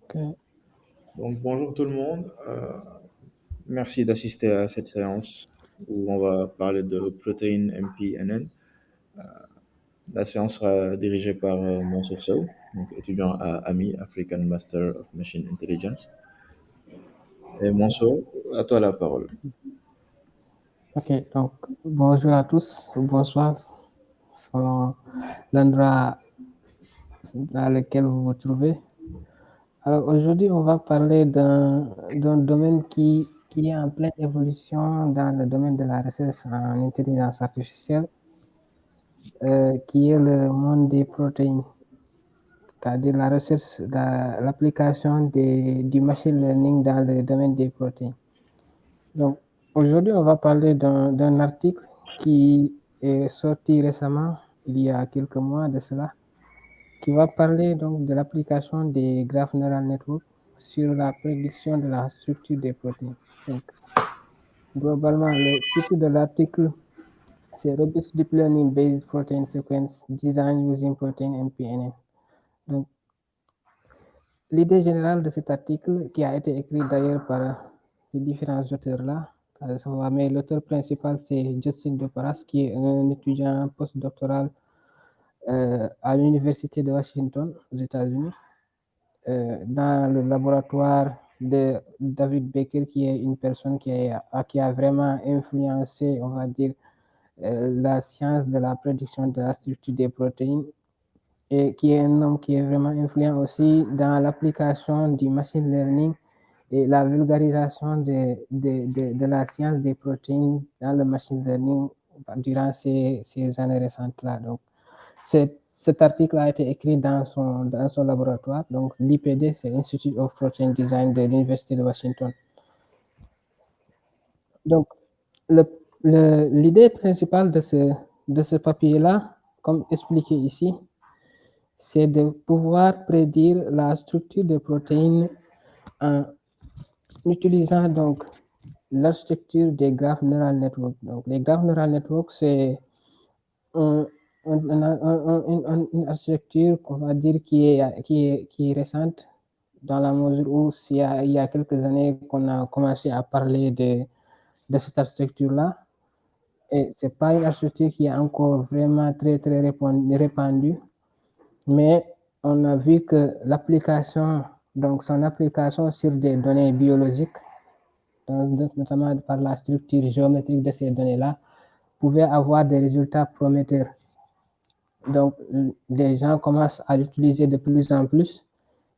Ok. Donc, bonjour tout le monde. Merci d'assister à cette séance où on va parler de protéines MPNN. La séance sera dirigée par Mansour Sow, donc étudiant à AMI, African Master of Machine Intelligence. Et Mansour, à toi la parole. Ok, donc bonjour à tous, ou bonsoir, selon l'endroit dans lequel vous vous trouvez. Alors aujourd'hui, on va parler d'un domaine qui est en pleine évolution dans le domaine de la recherche en intelligence artificielle, qui est le monde des protéines, c'est-à-dire la recherche, l'application du machine learning dans le domaine des protéines. Donc aujourd'hui, on va parler d'un article qui est sorti récemment, il y a quelques mois de cela, qui va parler donc de l'application des graph neural network sur la prédiction de la structure des protéines. Donc, globalement, le titre de l'article, c'est Robust Deep Learning Based Protein Sequence Design Using Protein MPNN. Donc, l'idée générale de cet article, qui a été écrit d'ailleurs par ces différents auteurs-là, mais l'auteur principal, c'est Justin Deparas, qui est un étudiant postdoctoral à l'Université de Washington, aux États-Unis, dans le laboratoire de David Baker, qui est une personne qui a vraiment influencé, on va dire, la science de la prédiction de la structure des protéines, et qui est un homme qui est vraiment influent aussi dans l'application du machine learning et la vulgarisation de la science des protéines dans le machine learning durant ces années récentes-là. Donc, cet article a été écrit dans son laboratoire. Donc, l'IPD, c'est l'Institute of Protein Design de l'Université de Washington. Donc, l'idée principale de ce papier-là, comme expliqué ici, c'est de pouvoir prédire la structure des protéines en utilisant donc l'architecture des graph neural network. Donc, les graph neural network, c'est une architecture qu'on va dire qui est récente, dans la mesure où il y a quelques années qu'on a commencé à parler de cette architecture-là. Et ce n'est pas une architecture qui est encore vraiment très, très répandue, mais on a vu que son application sur des données biologiques, notamment par la structure géométrique de ces données-là, pouvait avoir des résultats prometteurs. Donc, les gens commencent à l'utiliser de plus en plus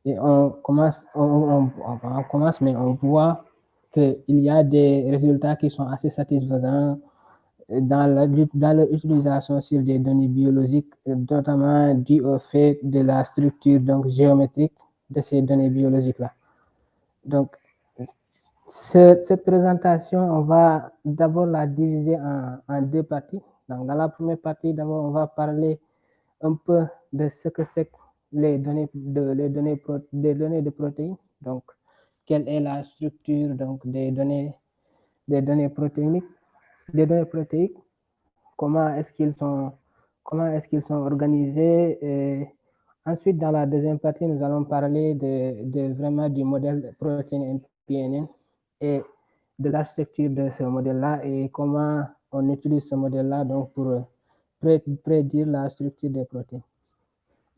et on commence, mais on voit qu'il y a des résultats qui sont assez satisfaisants dans leur utilisation sur des données biologiques, notamment dû au fait de la structure donc, géométrique de ces données biologiques-là. Donc, cette présentation, on va d'abord la diviser en deux parties. Donc, dans la première partie, d'abord, on va parler un peu de ce que c'est les données de protéines. Donc, quelle est la structure donc, des données protéiniques, comment est-ce qu'ils sont organisés. Et ensuite, dans la deuxième partie, nous allons parler vraiment du modèle protéine MPNN et de l'architecture de ce modèle-là et comment on utilise ce modèle-là donc pour prédire la structure des protéines.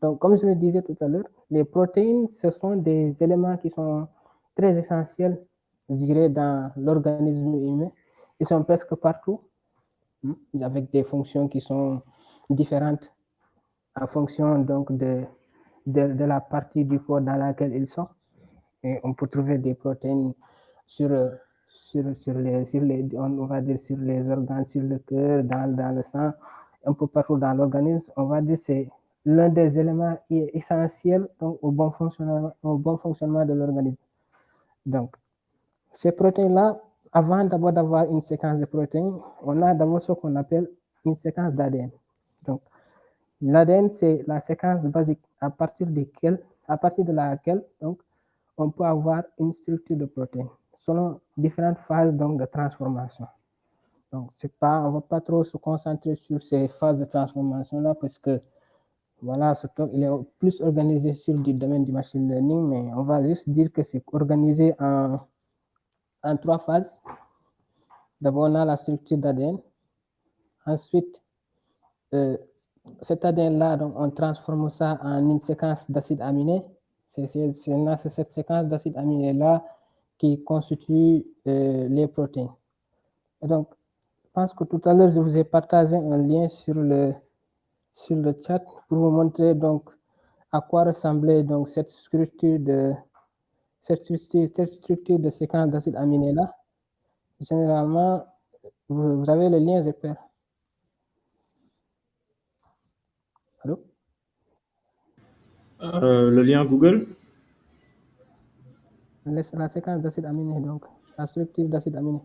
Donc, comme je le disais tout à l'heure, les protéines, ce sont des éléments qui sont très essentiels, je dirais, dans l'organisme humain. Ils sont presque partout, avec des fonctions qui sont différentes en fonction donc de la partie du corps dans laquelle ils sont. Et on peut trouver des protéines sur on va dire sur les organes, sur le cœur, dans le sang, un peu partout dans l'organisme. On va dire c'est l'un des éléments essentiels donc, au bon fonctionnement de l'organisme. Donc, ces protéines-là, avant d'abord d'avoir une séquence de protéines, on a d'abord ce qu'on appelle une séquence d'ADN. Donc, l'ADN, c'est la séquence basique à partir de laquelle donc, on peut avoir une structure de protéines selon différentes phases donc, de transformation. Donc, on ne va pas trop se concentrer sur ces phases de transformation-là parce que Voilà, ce talk, il est plus organisé sur du domaine du machine learning, mais on va juste dire que c'est organisé en 3 phases. D'abord, on a la structure d'ADN. Ensuite, cet ADN-là, donc, on transforme ça en une séquence d'acides aminés. C'est cette séquence d'acides aminés-là qui constitue les protéines. Et donc, je pense que tout à l'heure, je vous ai partagé un lien sur le chat pour vous montrer donc à quoi ressemblait donc cette structure de séquence d'acides aminés-là. Généralement, vous avez le lien, j'espère. Allô? Le lien Google? La séquence d'acides aminés, donc la structure d'acides aminés.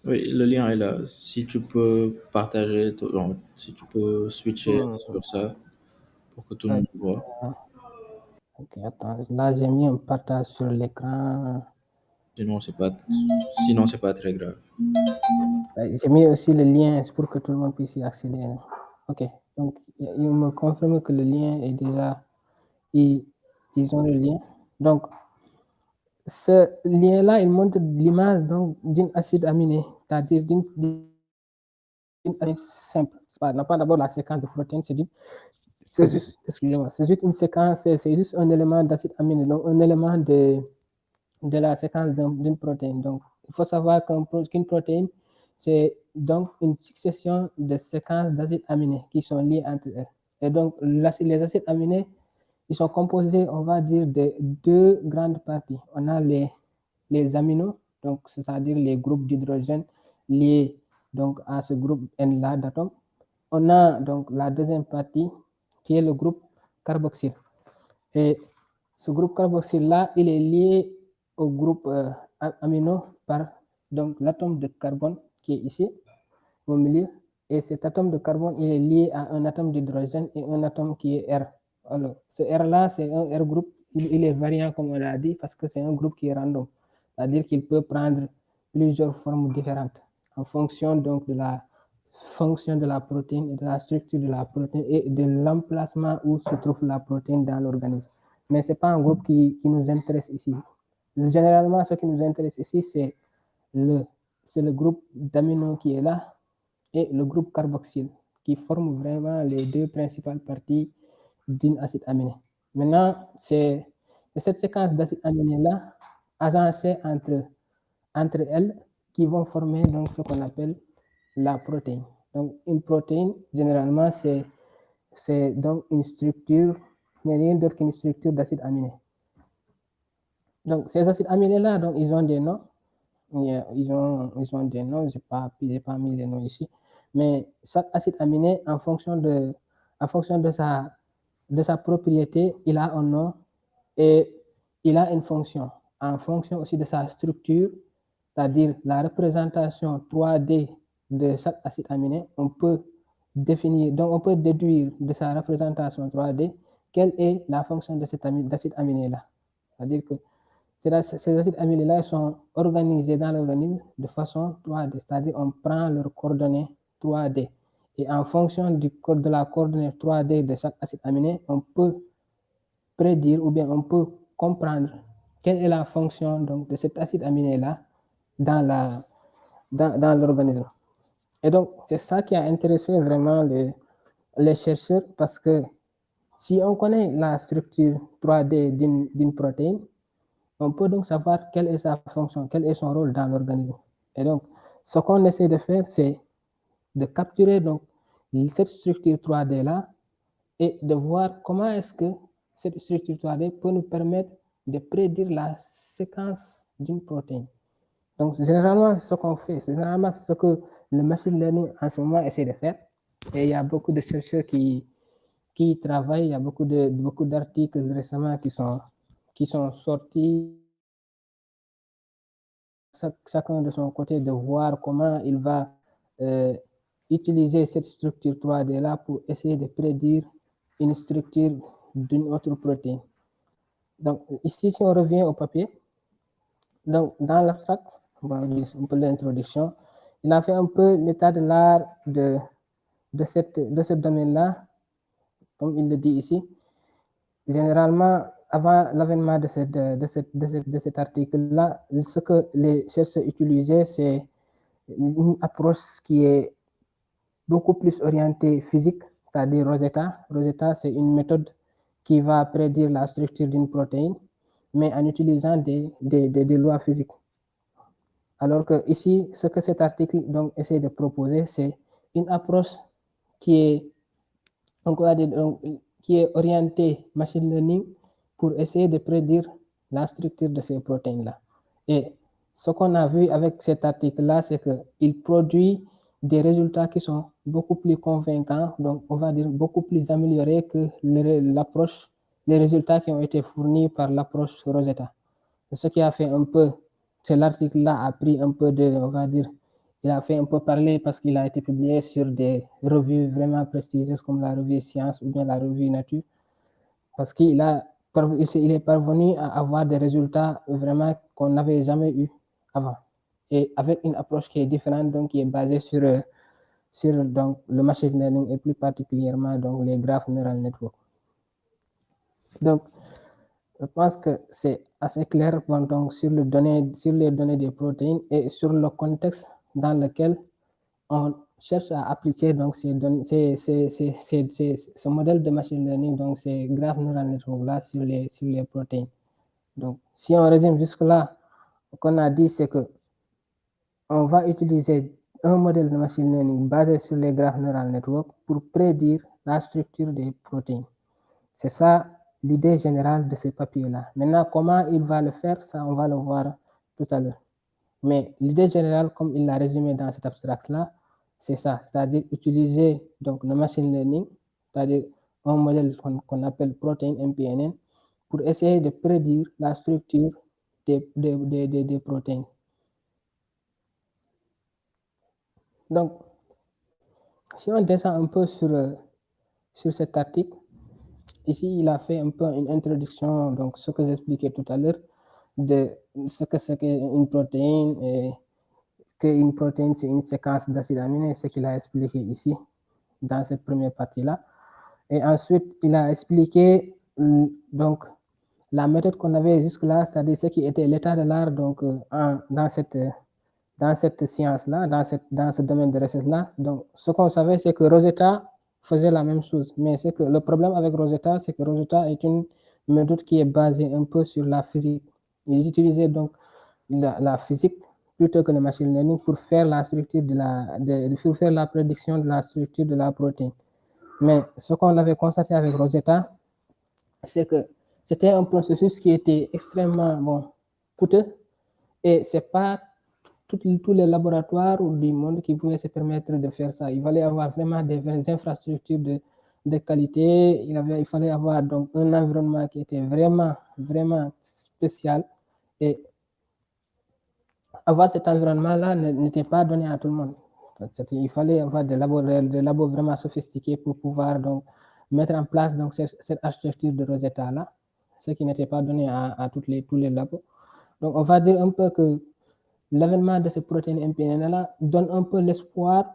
Oui, le lien est là. Si tu peux partager, non, si tu peux switcher sur ça pour que tout le Ouais. monde voit. Ok, attends. Là, j'ai mis un partage sur l'écran. Sinon, c'est pas très grave. J'ai mis aussi le lien pour que tout le monde puisse y accéder. Ok, donc il me confirme que le lien est déjà. Ils ont le lien. Donc, ce lien-là, il montre l'image d'une acide aminé, c'est-à-dire d'une amine simple. Non pas d'abord la séquence de protéines, c'est juste, excusez-moi, c'est juste une séquence, c'est juste un élément d'acide aminé, donc un élément de la séquence d'une protéine. Donc, il faut savoir qu'une protéine, c'est donc une succession de séquences d'acides aminés qui sont liées entre elles. Et donc, les acides aminés, ils sont composés, on va dire, de deux grandes parties. On a les aminos, donc c'est-à-dire les groupes d'hydrogène liés donc à ce groupe N-là d'atomes. On a donc la deuxième partie qui est le groupe carboxyle. Et ce groupe carboxyle-là, il est lié au groupe amino par donc l'atome de carbone qui est ici au milieu. Et cet atome de carbone, il est lié à un atome d'hydrogène et un atome qui est R. Alors, ce R-là, c'est un R groupe. Il est variant, comme on l'a dit, parce que c'est un groupe qui est random. C'est-à-dire qu'il peut prendre plusieurs formes différentes en fonction donc de la fonction de la protéine et de la structure de la protéine et de l'emplacement où se trouve la protéine dans l'organisme. Mais ce n'est pas un groupe qui nous intéresse ici. Généralement, ce qui nous intéresse ici, c'est le groupe d'amino qui est là et le groupe carboxyle qui forment vraiment les deux principales parties d'une acide aminé. Maintenant, c'est cette séquence d'acides aminés-là agencée entre elles qui vont former donc ce qu'on appelle la protéine. Donc, une protéine, généralement, c'est donc une structure, il n'y a rien d'autre qu'une structure d'acides aminés. Donc, ces acides aminés-là, donc, ils ont des noms. Ils ont des noms, je n'ai pas mis les noms ici. Mais chaque acide aminé, en fonction de sa propriété, il a un nom et il a une fonction. En fonction aussi de sa structure, c'est-à-dire la représentation 3D de chaque acide aminé, on peut déduire de sa représentation 3D quelle est la fonction de cet acide aminé-là. C'est-à-dire que ces acides aminés-là sont organisés dans l'organisme de façon 3D, c'est-à-dire on prend leurs coordonnées 3D. Et en fonction de la coordonnée 3D de chaque acide aminé, on peut prédire ou bien on peut comprendre quelle est la fonction donc, de cet acide aminé-là dans l'organisme. Et donc, c'est ça qui a intéressé vraiment les chercheurs parce que si on connaît la structure 3D d'une protéine, on peut donc savoir quelle est sa fonction, quel est son rôle dans l'organisme. Et donc, ce qu'on essaie de faire, c'est de capturer donc cette structure 3D-là et de voir comment est-ce que cette structure 3D peut nous permettre de prédire la séquence d'une protéine. Donc, généralement, c'est ce qu'on fait. Généralement, c'est ce que le machine learning en ce moment essaie de faire. Et il y a beaucoup de chercheurs qui travaillent. Il y a beaucoup d'articles récemment qui sont sortis, chacun de son côté, de voir comment il va utiliser cette structure 3D-là pour essayer de prédire une structure d'une autre protéine. Donc, ici, si on revient au papier, donc, dans l'abstract, on va dire un peu l'introduction, il a fait un peu l'état de l'art de ce domaine-là comme il le dit ici. Généralement, avant l'avènement de cet article-là, ce que les chercheurs utilisaient, c'est une approche qui est beaucoup plus orientée physique, c'est-à-dire Rosetta. Rosetta, c'est une méthode qui va prédire la structure d'une protéine, mais en utilisant des lois physiques. Alors que ici, ce que cet article donc essaie de proposer, c'est une approche qui est, qui est orientée machine learning pour essayer de prédire la structure de ces protéines-là. Et ce qu'on a vu avec cet article-là, c'est qu'il produit des résultats qui sont beaucoup plus convaincants, donc on va dire beaucoup plus améliorés que l'approche, les résultats qui ont été fournis par l'approche Rosetta. Ce qui a fait un peu, c'est l'article-là a pris un peu de, on va dire, il a fait un peu parler parce qu'il a été publié sur des revues vraiment prestigieuses comme la revue Science ou bien la revue Nature, parce qu'il est parvenu à avoir des résultats vraiment qu'on n'avait jamais eu avant, et avec une approche qui est différente, donc qui est basée sur donc, le machine learning et plus particulièrement donc, les graph neural network. Donc, je pense que c'est assez clair donc, sur les données des protéines et sur le contexte dans lequel on cherche à appliquer donc, ce modèle de machine learning, donc ces graphes neural network-là sur les protéines. Donc, si on résume jusque-là, ce qu'on a dit, c'est que on va utiliser un modèle de machine learning basé sur les graphes neural network pour prédire la structure des protéines. C'est ça l'idée générale de ce papier-là. Maintenant, comment il va le faire, ça, on va le voir tout à l'heure. Mais l'idée générale, comme il l'a résumé dans cet abstract-là, c'est ça, c'est-à-dire utiliser donc, le machine learning, c'est-à-dire un modèle qu'on appelle protein MPNN, pour essayer de prédire la structure des protéines. Donc, si on descend un peu sur cet article, ici, il a fait un peu une introduction, donc ce que j'expliquais tout à l'heure, de ce que c'est qu'une protéine et qu'une protéine, c'est une séquence d'acides aminés, ce qu'il a expliqué ici, dans cette première partie-là. Et ensuite, il a expliqué donc la méthode qu'on avait jusque-là, c'est-à-dire ce qui était l'état de l'art donc, dans cette science-là, dans ce domaine de recherche-là. Donc, ce qu'on savait, c'est que Rosetta faisait la même chose. Mais c'est que le problème avec Rosetta, c'est que Rosetta est une méthode qui est basée un peu sur la physique. Ils utilisaient donc la physique plutôt que le machine learning pour faire la structure pour faire la prédiction de la structure de la protéine. Mais ce qu'on avait constaté avec Rosetta, c'est que c'était un processus qui était extrêmement coûteux et c'est pas tous les laboratoires du monde qui pouvaient se permettre de faire ça. Il fallait avoir vraiment des infrastructures de qualité. Il fallait avoir donc un environnement qui était vraiment spécial. Et avoir cet environnement-là n'était pas donné à tout le monde. Il fallait avoir des labos vraiment sophistiqués pour pouvoir donc mettre en place donc cette architecture de Rosetta-là, ce qui n'était pas donné à tous les labos. Donc, on va dire un peu que l'avènement de ces protéines MPNN-là donne un peu l'espoir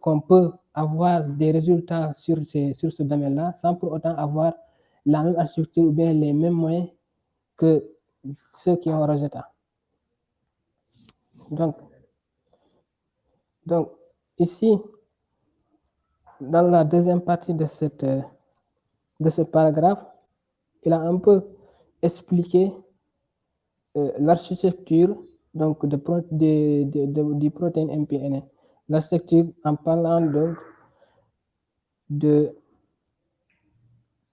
qu'on peut avoir des résultats sur ce domaine-là sans pour autant avoir la même architecture ou bien les mêmes moyens que ceux qui ont Rosetta. Donc ici, dans la deuxième partie de ce paragraphe, il a un peu expliqué l'architecture donc du protéine MPNN. L'architecture en parlant de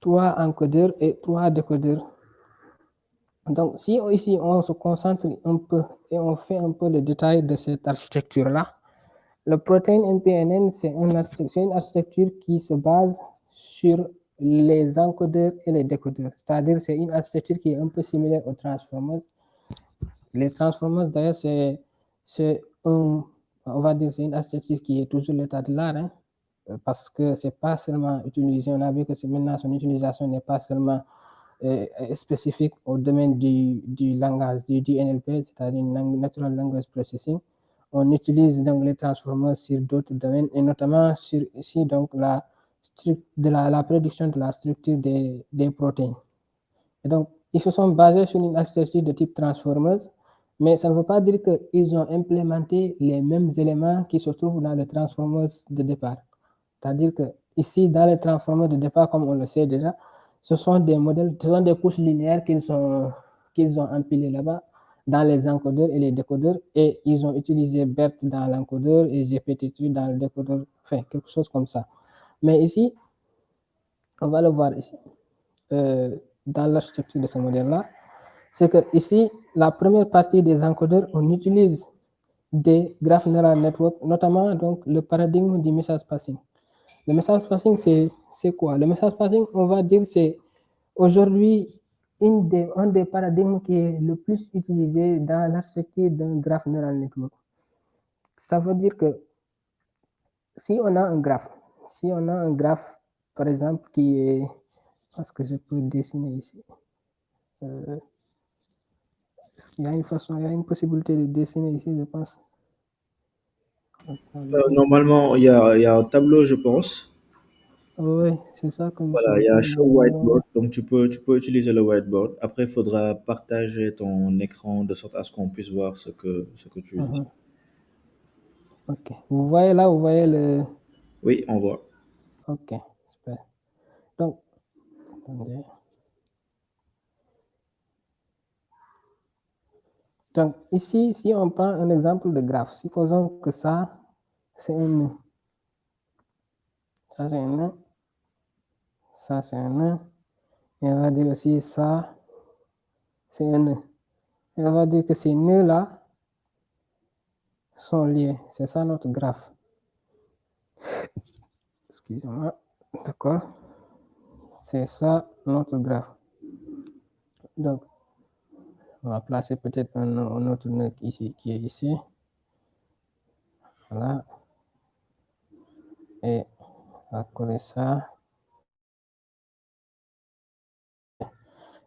3 encodeurs et 3 décodeurs. Donc, si ici on se concentre un peu et on fait un peu le détail de cette architecture-là, le protéine MPNN, c'est une architecture qui se base sur les encodeurs et les décodeurs. C'est-à-dire, c'est une architecture qui est un peu similaire aux transformers. Les transformers, d'ailleurs, on va dire, c'est une architecture qui est toujours l'état de l'art, hein, parce que c'est pas seulement utilisé, on a vu que maintenant son utilisation n'est pas seulement spécifique au domaine du langage, du NLP, c'est-à-dire Natural Language Processing. On utilise donc les transformers sur d'autres domaines et notamment sur ici donc de la prédiction de la structure des protéines. Et donc, ils se sont basés sur une architecture de type transformers, mais ça ne veut pas dire qu'ils ont implémenté les mêmes éléments qui se trouvent dans les transformers de départ. C'est-à-dire que ici, dans les transformers de départ, comme on le sait déjà, ce sont des modèles, ce sont des couches linéaires qu'ils ont empilées là-bas dans les encodeurs et les décodeurs, et ils ont utilisé BERT dans l'encodeur et GPT-3 dans le décodeur, enfin, quelque chose comme ça. Mais ici, on va le voir ici, dans l'architecture de ce modèle-là, c'est que ici, la première partie des encodeurs, on utilise des graph neural network, notamment donc le paradigme du message passing. Le message passing, c'est quoi? Le message passing, on va dire, c'est aujourd'hui un des paradigmes qui est le plus utilisé dans l'architecture d'un graph neural network. Ça veut dire que si on a un graphe, par exemple, qui est, est-ce que je peux dessiner ici? Il y a une possibilité de dessiner ici, je pense. Normalement, il y a un tableau, je pense. Oui, c'est ça que je suis Voilà, en il y a train de Show voir. Whiteboard, donc tu peux utiliser le whiteboard. Après, il faudra partager ton écran de sorte à ce qu'on puisse voir ce que tu dis. Ok. Vous voyez là, vous voyez le. Oui, on voit. Ok, super. Donc, attendez. Donc, ici, si on prend un exemple de graphe, supposons que ça, c'est un nœud. Ça, c'est un nœud. Ça, c'est un nœud. Et on va dire aussi ça, c'est un nœud. Et on va dire que ces nœuds-là sont liés. C'est ça notre graphe. Excusez-moi. D'accord. C'est ça notre graphe. Donc, on va placer peut-être un autre nœud ici, qui est ici. Voilà. Et on va coller ça.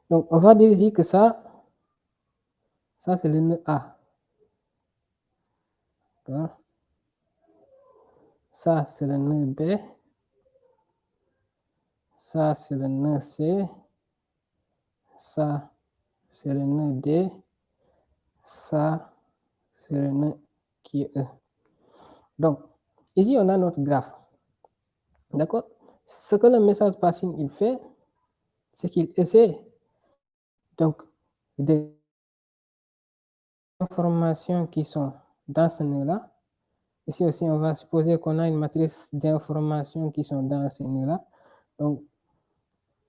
Donc, on va dire ici que ça c'est le nœud A. D'accord. Ça, c'est le nœud B. Ça, c'est le nœud C. Ça, c'est le nœud D. Ça, c'est le nœud qui est E. Donc, ici, on a notre graphe. D'accord? Ce que le message passing, il fait, c'est qu'il essaie donc des informations qui sont dans ce nœud-là. Ici aussi, on va supposer qu'on a une matrice d'informations qui sont dans ce nœud-là. Donc,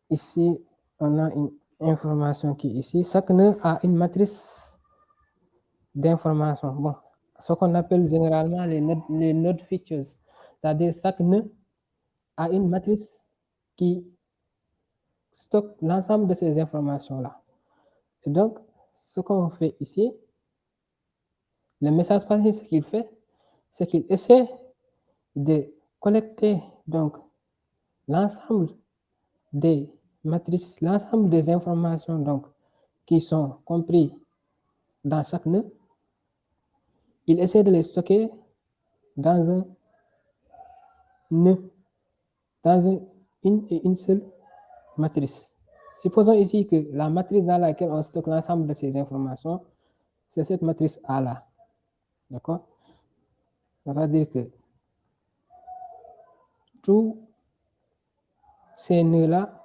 ici, on a une information qui est ici. Chaque nœud a une matrice d'informations. Bon, ce qu'on appelle généralement les node features. C'est-à-dire chaque nœud a une matrice qui stocke l'ensemble de ces informations-là. Et donc, ce qu'on fait ici, le message passé, ce qu'il fait, c'est qu'il essaie de collecter donc l'ensemble des matrices, l'ensemble des informations donc qui sont comprises dans chaque nœud. Il essaie de les stocker dans un nœud, dans une et une seule matrice. Supposons ici que la matrice dans laquelle on stocke l'ensemble de ces informations, c'est cette matrice A là. D'accord? Ça va dire que tous ces nœuds-là,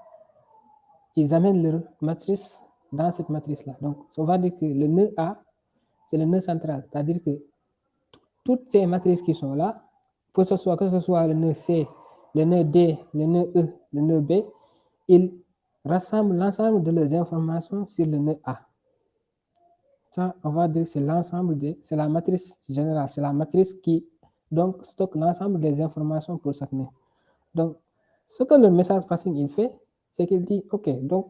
ils amènent leur matrice dans cette matrice-là. Donc, on va dire que le nœud A, c'est le nœud central. C'est-à-dire que toutes ces matrices qui sont là, que ce soit le nœud C, le nœud D, le nœud E, le nœud B, ils rassemblent l'ensemble de leurs informations sur le nœud A. Ça, on va dire que c'est l'ensemble c'est la matrice générale, c'est la matrice qui donc stocke l'ensemble des informations pour chaque nœud. Donc, ce que le message passing il fait, c'est qu'il dit, OK, donc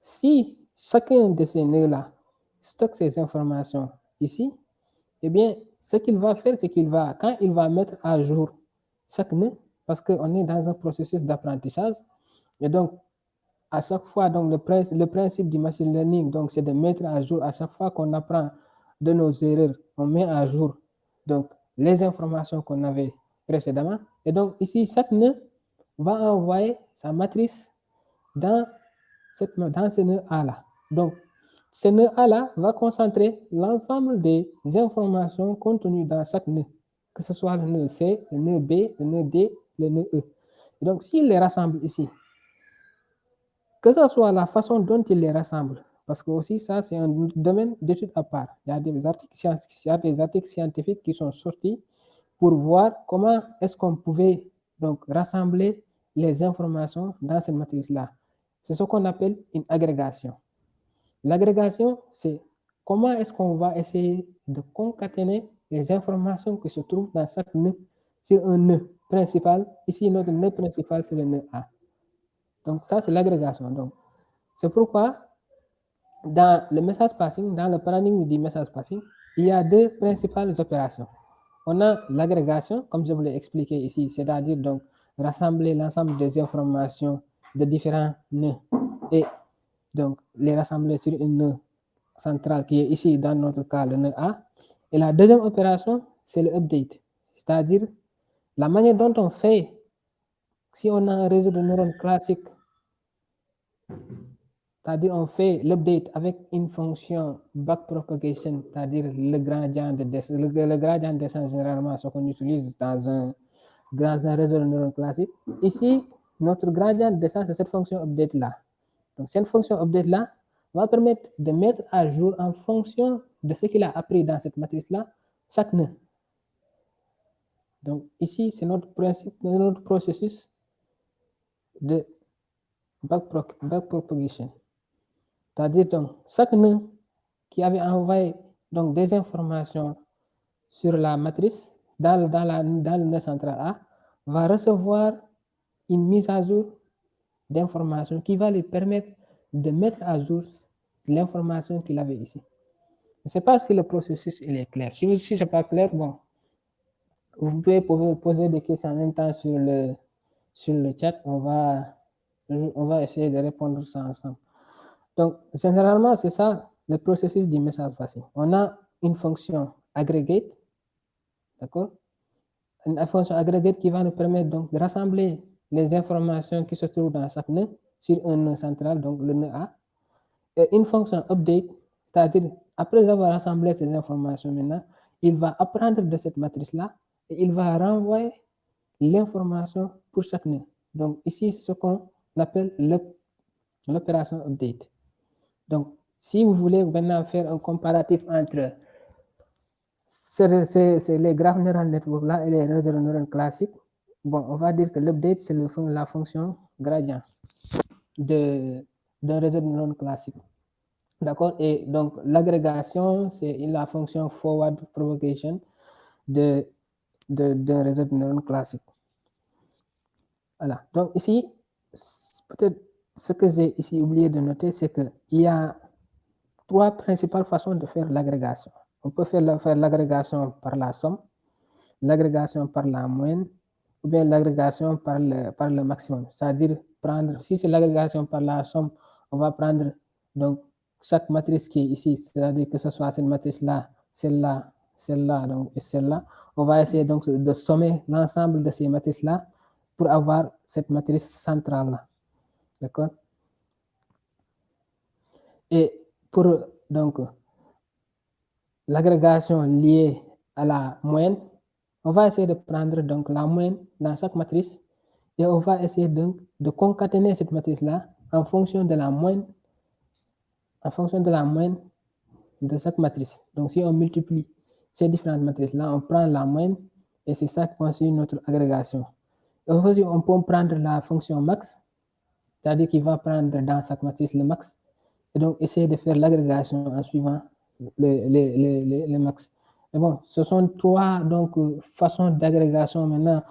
si chacun de ces nœuds-là stocke ces informations ici, eh bien, ce qu'il va faire, c'est qu'il va, quand il va mettre à jour chaque nœud, parce qu'on est dans un processus d'apprentissage, et donc, à chaque fois, donc, le principe du machine learning, donc, c'est de mettre à jour, à chaque fois qu'on apprend de nos erreurs, on met à jour, donc, les informations qu'on avait précédemment. Et donc, ici, chaque nœud va envoyer sa matrice dans ce nœud A-là. Donc, ce nœud A-là va concentrer l'ensemble des informations contenues dans chaque nœud, que ce soit le nœud C, le nœud B, le nœud D, le nœud E. Et donc, s'il les rassemble ici, que ce soit la façon dont il les rassemble, parce que aussi ça, c'est un domaine d'étude à part. Il y a des articles scientifiques qui sont sortis pour voir comment est-ce qu'on pouvait donc rassembler les informations dans cette matrice-là. C'est ce qu'on appelle une agrégation. L'agrégation, c'est comment est-ce qu'on va essayer de concaténer les informations qui se trouvent dans chaque nœud sur un nœud principal. Ici, notre nœud principal, c'est le nœud A. Donc, ça, c'est l'agrégation. Donc, c'est pourquoi, dans le message passing, dans le paradigme du message passing, il y a deux principales opérations. On a l'agrégation, comme je vous l'ai expliqué ici, c'est-à-dire donc rassembler l'ensemble des informations de différents nœuds et donc les rassembler sur une nœud central qui est ici dans notre cas le nœud A. Et la deuxième opération, c'est le update, c'est-à-dire la manière dont on fait, si on a un réseau de neurones classique, c'est-à-dire on fait l'update avec une fonction backpropagation, c'est-à-dire le gradient de descente, généralement ce qu'on utilise dans un réseau de neurones classique. Ici, notre gradient de descente, c'est cette fonction update-là. Donc, cette fonction update-là va permettre de mettre à jour en fonction de ce qu'il a appris dans cette matrice-là, chaque nœud. Donc, ici, c'est notre processus de backpropagation. C'est-à-dire, donc, chaque nœud qui avait envoyé donc, des informations sur la matrice dans le nœud central A va recevoir une mise à jour d'informations qui va lui permettre de mettre à jour l'information qu'il avait ici. Je ne sais pas si le processus il est clair. Si ce n'est pas clair, bon, vous pouvez poser des questions en même temps sur le chat. On va essayer de répondre ça ensemble. Donc, généralement, c'est ça le processus du message passé. On a une fonction aggregate, d'accord? Une fonction aggregate qui va nous permettre donc de rassembler les informations qui se trouvent dans chaque nœud sur un nœud central, donc le nœud A. Et une fonction update, c'est-à-dire après avoir rassemblé ces informations maintenant, il va apprendre de cette matrice-là et il va renvoyer l'information pour chaque nœud. Donc ici, c'est ce qu'on appelle l'opération update. Donc, si vous voulez maintenant faire un comparatif entre les graphes neural network là et les réseaux de neurones classiques, bon, on va dire que l'update, c'est la fonction gradient d'un réseau de neurones classique. D'accord? Et donc, l'agrégation, c'est la fonction forward propagation d'un réseau de neurones classique. Voilà. Donc, ici, peut-être ce que j'ai ici oublié de noter, c'est qu'il y a trois principales façons de faire l'agrégation. On peut faire l'agrégation par la somme, l'agrégation par la moyenne, ou bien l'agrégation par le maximum. C'est-à-dire, si c'est l'agrégation par la somme, on va prendre donc chaque matrice qui est ici, c'est-à-dire que ce soit cette matrice-là, celle-là, celle-là, donc, et celle-là. On va essayer donc de sommer l'ensemble de ces matrices-là pour avoir cette matrice centrale-là. D'accord? Et pour donc l'agrégation liée à la moyenne, on va essayer de prendre donc la moyenne dans chaque matrice et on va essayer donc de concaténer cette matrice-là en fonction de la moyenne de chaque matrice. Donc, si on multiplie ces différentes matrices-là, on prend la moyenne et c'est ça qui constitue notre agrégation. Et aussi, on peut prendre la fonction max, c'est-à-dire qu'il va prendre dans chaque matrice le max et donc essayer de faire l'agrégation en suivant les max. Et bon, ce sont trois donc, façons d'agrégation maintenant.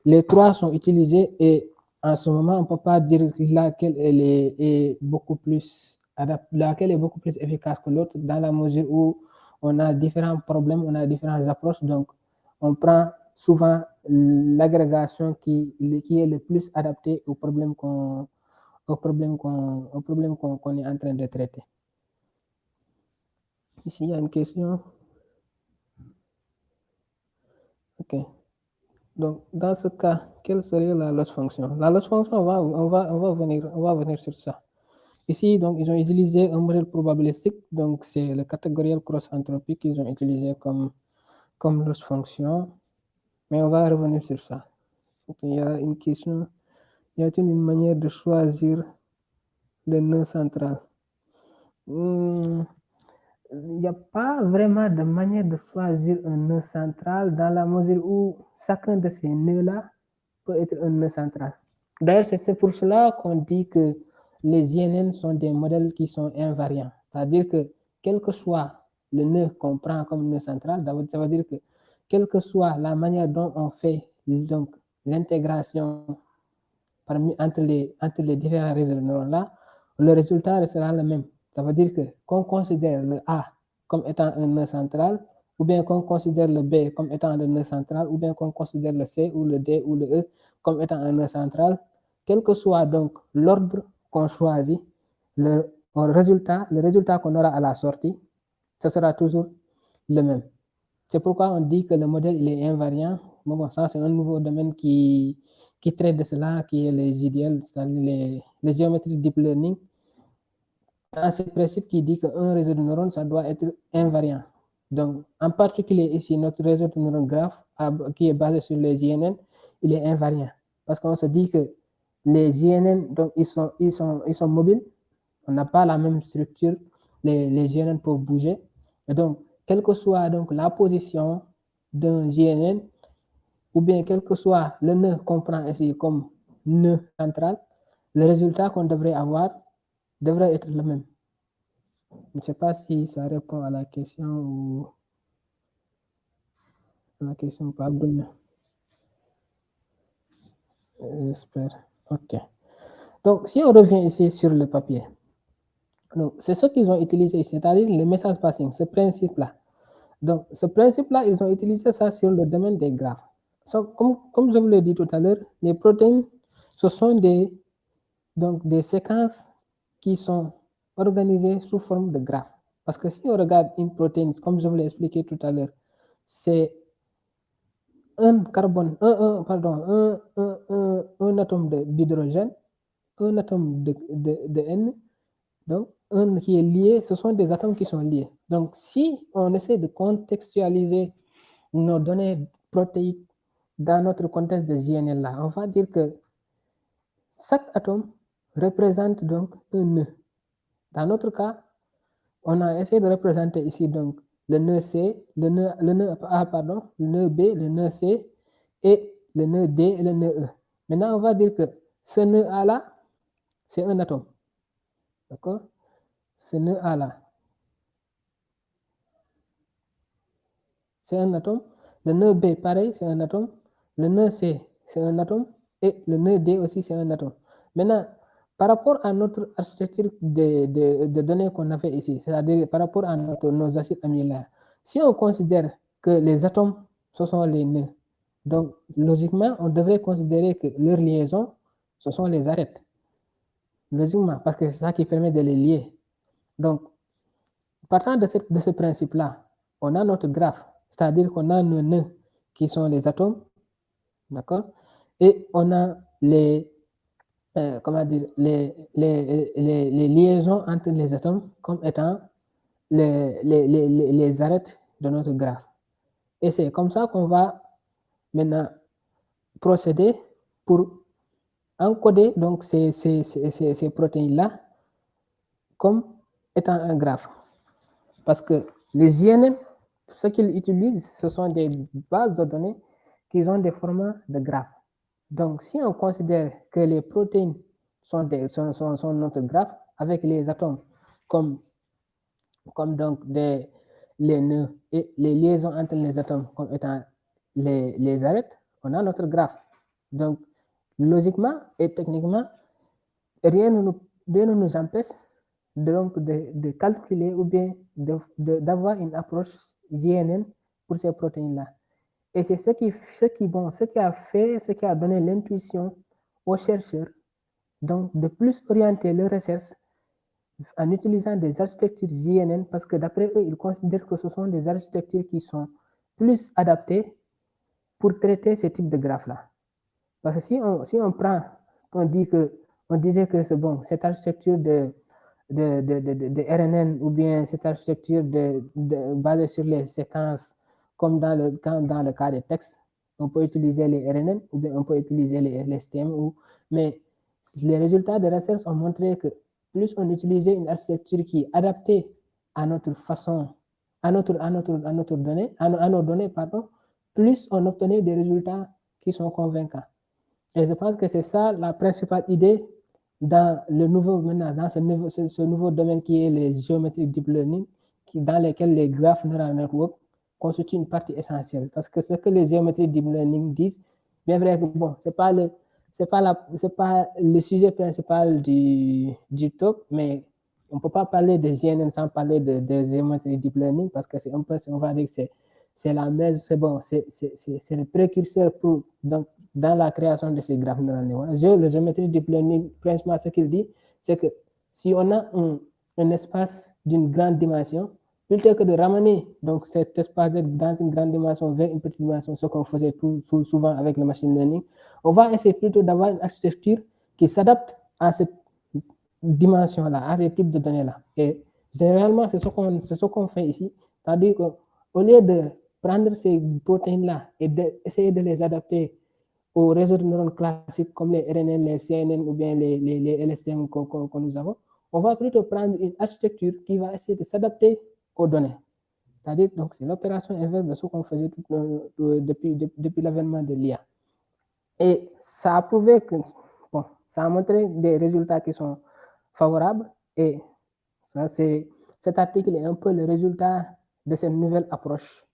Les trois sont utilisées et en ce moment, on ne peut pas dire laquelle est beaucoup plus efficace que l'autre dans la mesure où on a différents problèmes, on a différentes approches. Donc, on prend souvent l'agrégation qui est le plus adapté au problème qu'on est en train de traiter. Ici, il y a une question. OK. Donc, dans ce cas, quelle serait la loss function? La loss function, on va venir sur ça. Ici, donc, ils ont utilisé un modèle probabilistique, donc c'est le catégoriel cross-entropie qu'ils ont utilisé comme loss function, mais on va revenir sur ça. Donc, il y a une question, y a-t-il une manière de choisir le nœud central? Il n'y a pas vraiment de manière de choisir un nœud central dans la mesure où chacun de ces nœuds-là peut être un nœud central. D'ailleurs, c'est pour cela qu'on dit que les INN sont des modèles qui sont invariants. C'est-à-dire que quel que soit le nœud qu'on prend comme nœud central, ça veut dire que quelle que soit la manière dont on fait donc l'intégration entre les différents réseaux de neurones-là, le résultat sera le même. Ça veut dire que qu'on considère le A comme étant un nœud central, ou bien qu'on considère le B comme étant le nœud central, ou bien qu'on considère le C ou le D ou le E comme étant un nœud central, quel que soit donc l'ordre qu'on choisit, le résultat qu'on aura à la sortie, ce sera toujours le même. C'est pourquoi on dit que le modèle il est invariant. Bon, ça, c'est un nouveau domaine qui traite de cela, qui est les GDL, c'est-à-dire les géométries deep learning. Dans ce principe qui dit qu'un réseau de neurones, ça doit être invariant. Donc, en particulier ici, notre réseau de neurones graph, qui est basé sur les JNN, il est invariant. Parce qu'on se dit que les JNN, donc, ils sont mobiles. On n'a pas la même structure. Les JNN peuvent bouger. Et donc, quelle que soit donc la position d'un JNN, ou bien quel que soit le nœud qu'on prend ici comme nœud central, le résultat qu'on devrait avoir devrait être le même. Je ne sais pas si ça répond à la question ou à la question pas bonne. J'espère. OK. Donc, si on revient ici sur le papier, donc c'est ce qu'ils ont utilisé, c'est-à-dire le message passing, ce principe-là. Donc, ce principe-là, ils ont utilisé ça sur le domaine des graphes. Comme je vous l'ai dit tout à l'heure, les protéines, ce sont des séquences qui sont organisées sous forme de graphes. Parce que si on regarde une protéine, comme je vous l'ai expliqué tout à l'heure, c'est un carbone, un atome d'hydrogène, un atome de N, donc un qui est lié, ce sont des atomes qui sont liés. Donc, si on essaie de contextualiser nos données protéiques dans notre contexte de JNL là, on va dire que chaque atome représente donc un nœud. Dans notre cas, on a essayé de représenter ici donc le nœud C, le nœud A, pardon, le nœud B, le nœud C et le nœud D et le nœud E. Maintenant, on va dire que ce nœud A là, c'est un atome. D'accord? Ce nœud A là, c'est un atome. Le nœud B, pareil, c'est un atome. Le nœud C, c'est un atome. Et le nœud D aussi, c'est un atome. Maintenant, par rapport à notre architecture de données qu'on a fait ici, c'est-à-dire par rapport à nos acides amylaires, si on considère que les atomes, ce sont les nœuds, donc logiquement, on devrait considérer que leurs liaisons, ce sont les arêtes. Logiquement, parce que c'est ça qui permet de les lier. Donc, partant de ce principe-là, on a notre graphe, c'est-à-dire qu'on a nos nœuds qui sont les atomes, d'accord? Et on a comment dire, les liaisons entre les atomes comme étant les arêtes de notre graphe. Et c'est comme ça qu'on va maintenant procéder pour encoder donc ces protéines-là comme étant un graphe. Parce que les INN, ce qu'ils utilisent, ce sont des bases de données qui ont des formats de graphes. Donc, si on considère que les protéines sont notre graphe avec les atomes comme donc les nœuds et les liaisons entre les atomes comme étant les arêtes, on a notre graphe. Donc, logiquement et techniquement, rien ne nous empêche de calculer ou bien d'avoir une approche GNN pour ces protéines-là. Et c'est ce qui a donné l'intuition aux chercheurs donc de plus orienter leurs recherches en utilisant des architectures JNN parce que d'après eux, ils considèrent que ce sont des architectures qui sont plus adaptées pour traiter ce type de graphe-là. Parce que si on prend, on disait que c'est bon, cette architecture de RNN ou bien cette architecture basée sur les séquences, comme dans le cas des textes, on peut utiliser les RNN ou bien on peut utiliser les STM. Mais les résultats de recherche ont montré que plus on utilisait une architecture qui est adaptée à notre façon, à nos données, plus on obtenait des résultats qui sont convaincants. Et je pense que c'est ça la principale idée dans ce nouveau domaine qui est les géométriques deep learning, dans lesquels les graphes neural network constituent une partie essentielle. Parce que ce que les géométriques deep learning disent, bien vrai que bon, c'est pas le sujet principal du talk, mais on ne peut pas parler de GNN sans parler de géométriques deep learning, parce que c'est un peu, on va dire que c'est la base, c'est bon, c'est le précurseur pour, donc, dans la création de ces graphes neural network. Le géométrie deep learning, principalement, ce qu'il dit, c'est que si on a un espace d'une grande dimension, plutôt que de ramener donc cet espace dans une grande dimension vers une petite dimension, ce qu'on faisait souvent avec le machine learning, on va essayer plutôt d'avoir une architecture qui s'adapte à cette dimension-là, à ce type de données-là. Et généralement, c'est ce qu'on fait ici. C'est-à-dire qu'au lieu de prendre ces protéines-là et d'essayer de les adapter aux réseaux de neurones classiques comme les RNN, les CNN ou bien les LSTM que nous avons, on va plutôt prendre une architecture qui va essayer de s'adapter aux données. C'est-à-dire, donc, c'est l'opération inverse de ce qu'on faisait depuis l'avènement de l'IA. Et ça a prouvé que, bon, ça a montré des résultats qui sont favorables. Et ça, cet article est un peu le résultat de cette nouvelle approche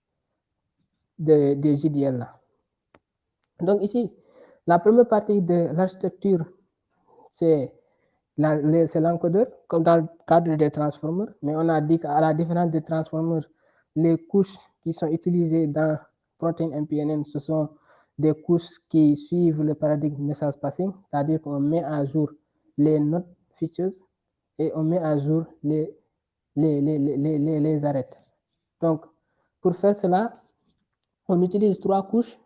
des JDL là. Donc ici, la première partie de l'architecture, c'est l'encodeur, comme dans le cadre des transformers. Mais on a dit qu'à la différence des transformers, les couches qui sont utilisées dans Protein MPNN, ce sont des couches qui suivent le paradigme message passing, c'est-à-dire qu'on met à jour les node features et on met à jour les arêtes. Donc, pour faire cela, on utilise 3 couches.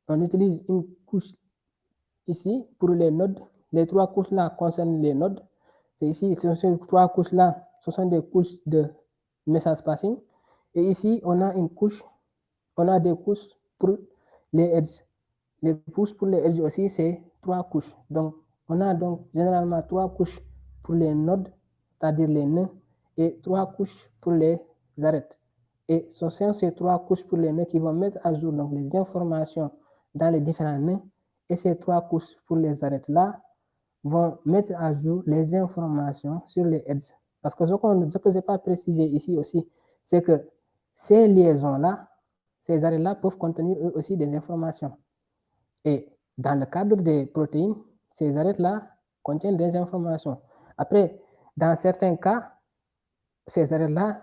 On utilise une couche ici pour les nodes. Les 3 couches-là concernent les nodes. C'est ici, ces 3 couches-là, ce sont des couches de message passing. Et ici, on a des couches pour les edges. Les couches pour les edges aussi, c'est 3 couches. Donc, on a donc généralement 3 couches pour les nodes, c'est-à-dire les nœuds, et 3 couches pour les arêtes. Et ce sont ces 3 couches pour les nœuds qui vont mettre à jour donc, les informations dans les différents nœuds. Et ces 3 couches pour les arêtes-là vont mettre à jour les informations sur les edges. Parce que ce que je n'ai pas précisé ici aussi, c'est que ces liaisons-là, ces arêtes-là peuvent contenir eux aussi des informations. Et dans le cadre des protéines, ces arêtes-là contiennent des informations. Après, dans certains cas, ces arêtes-là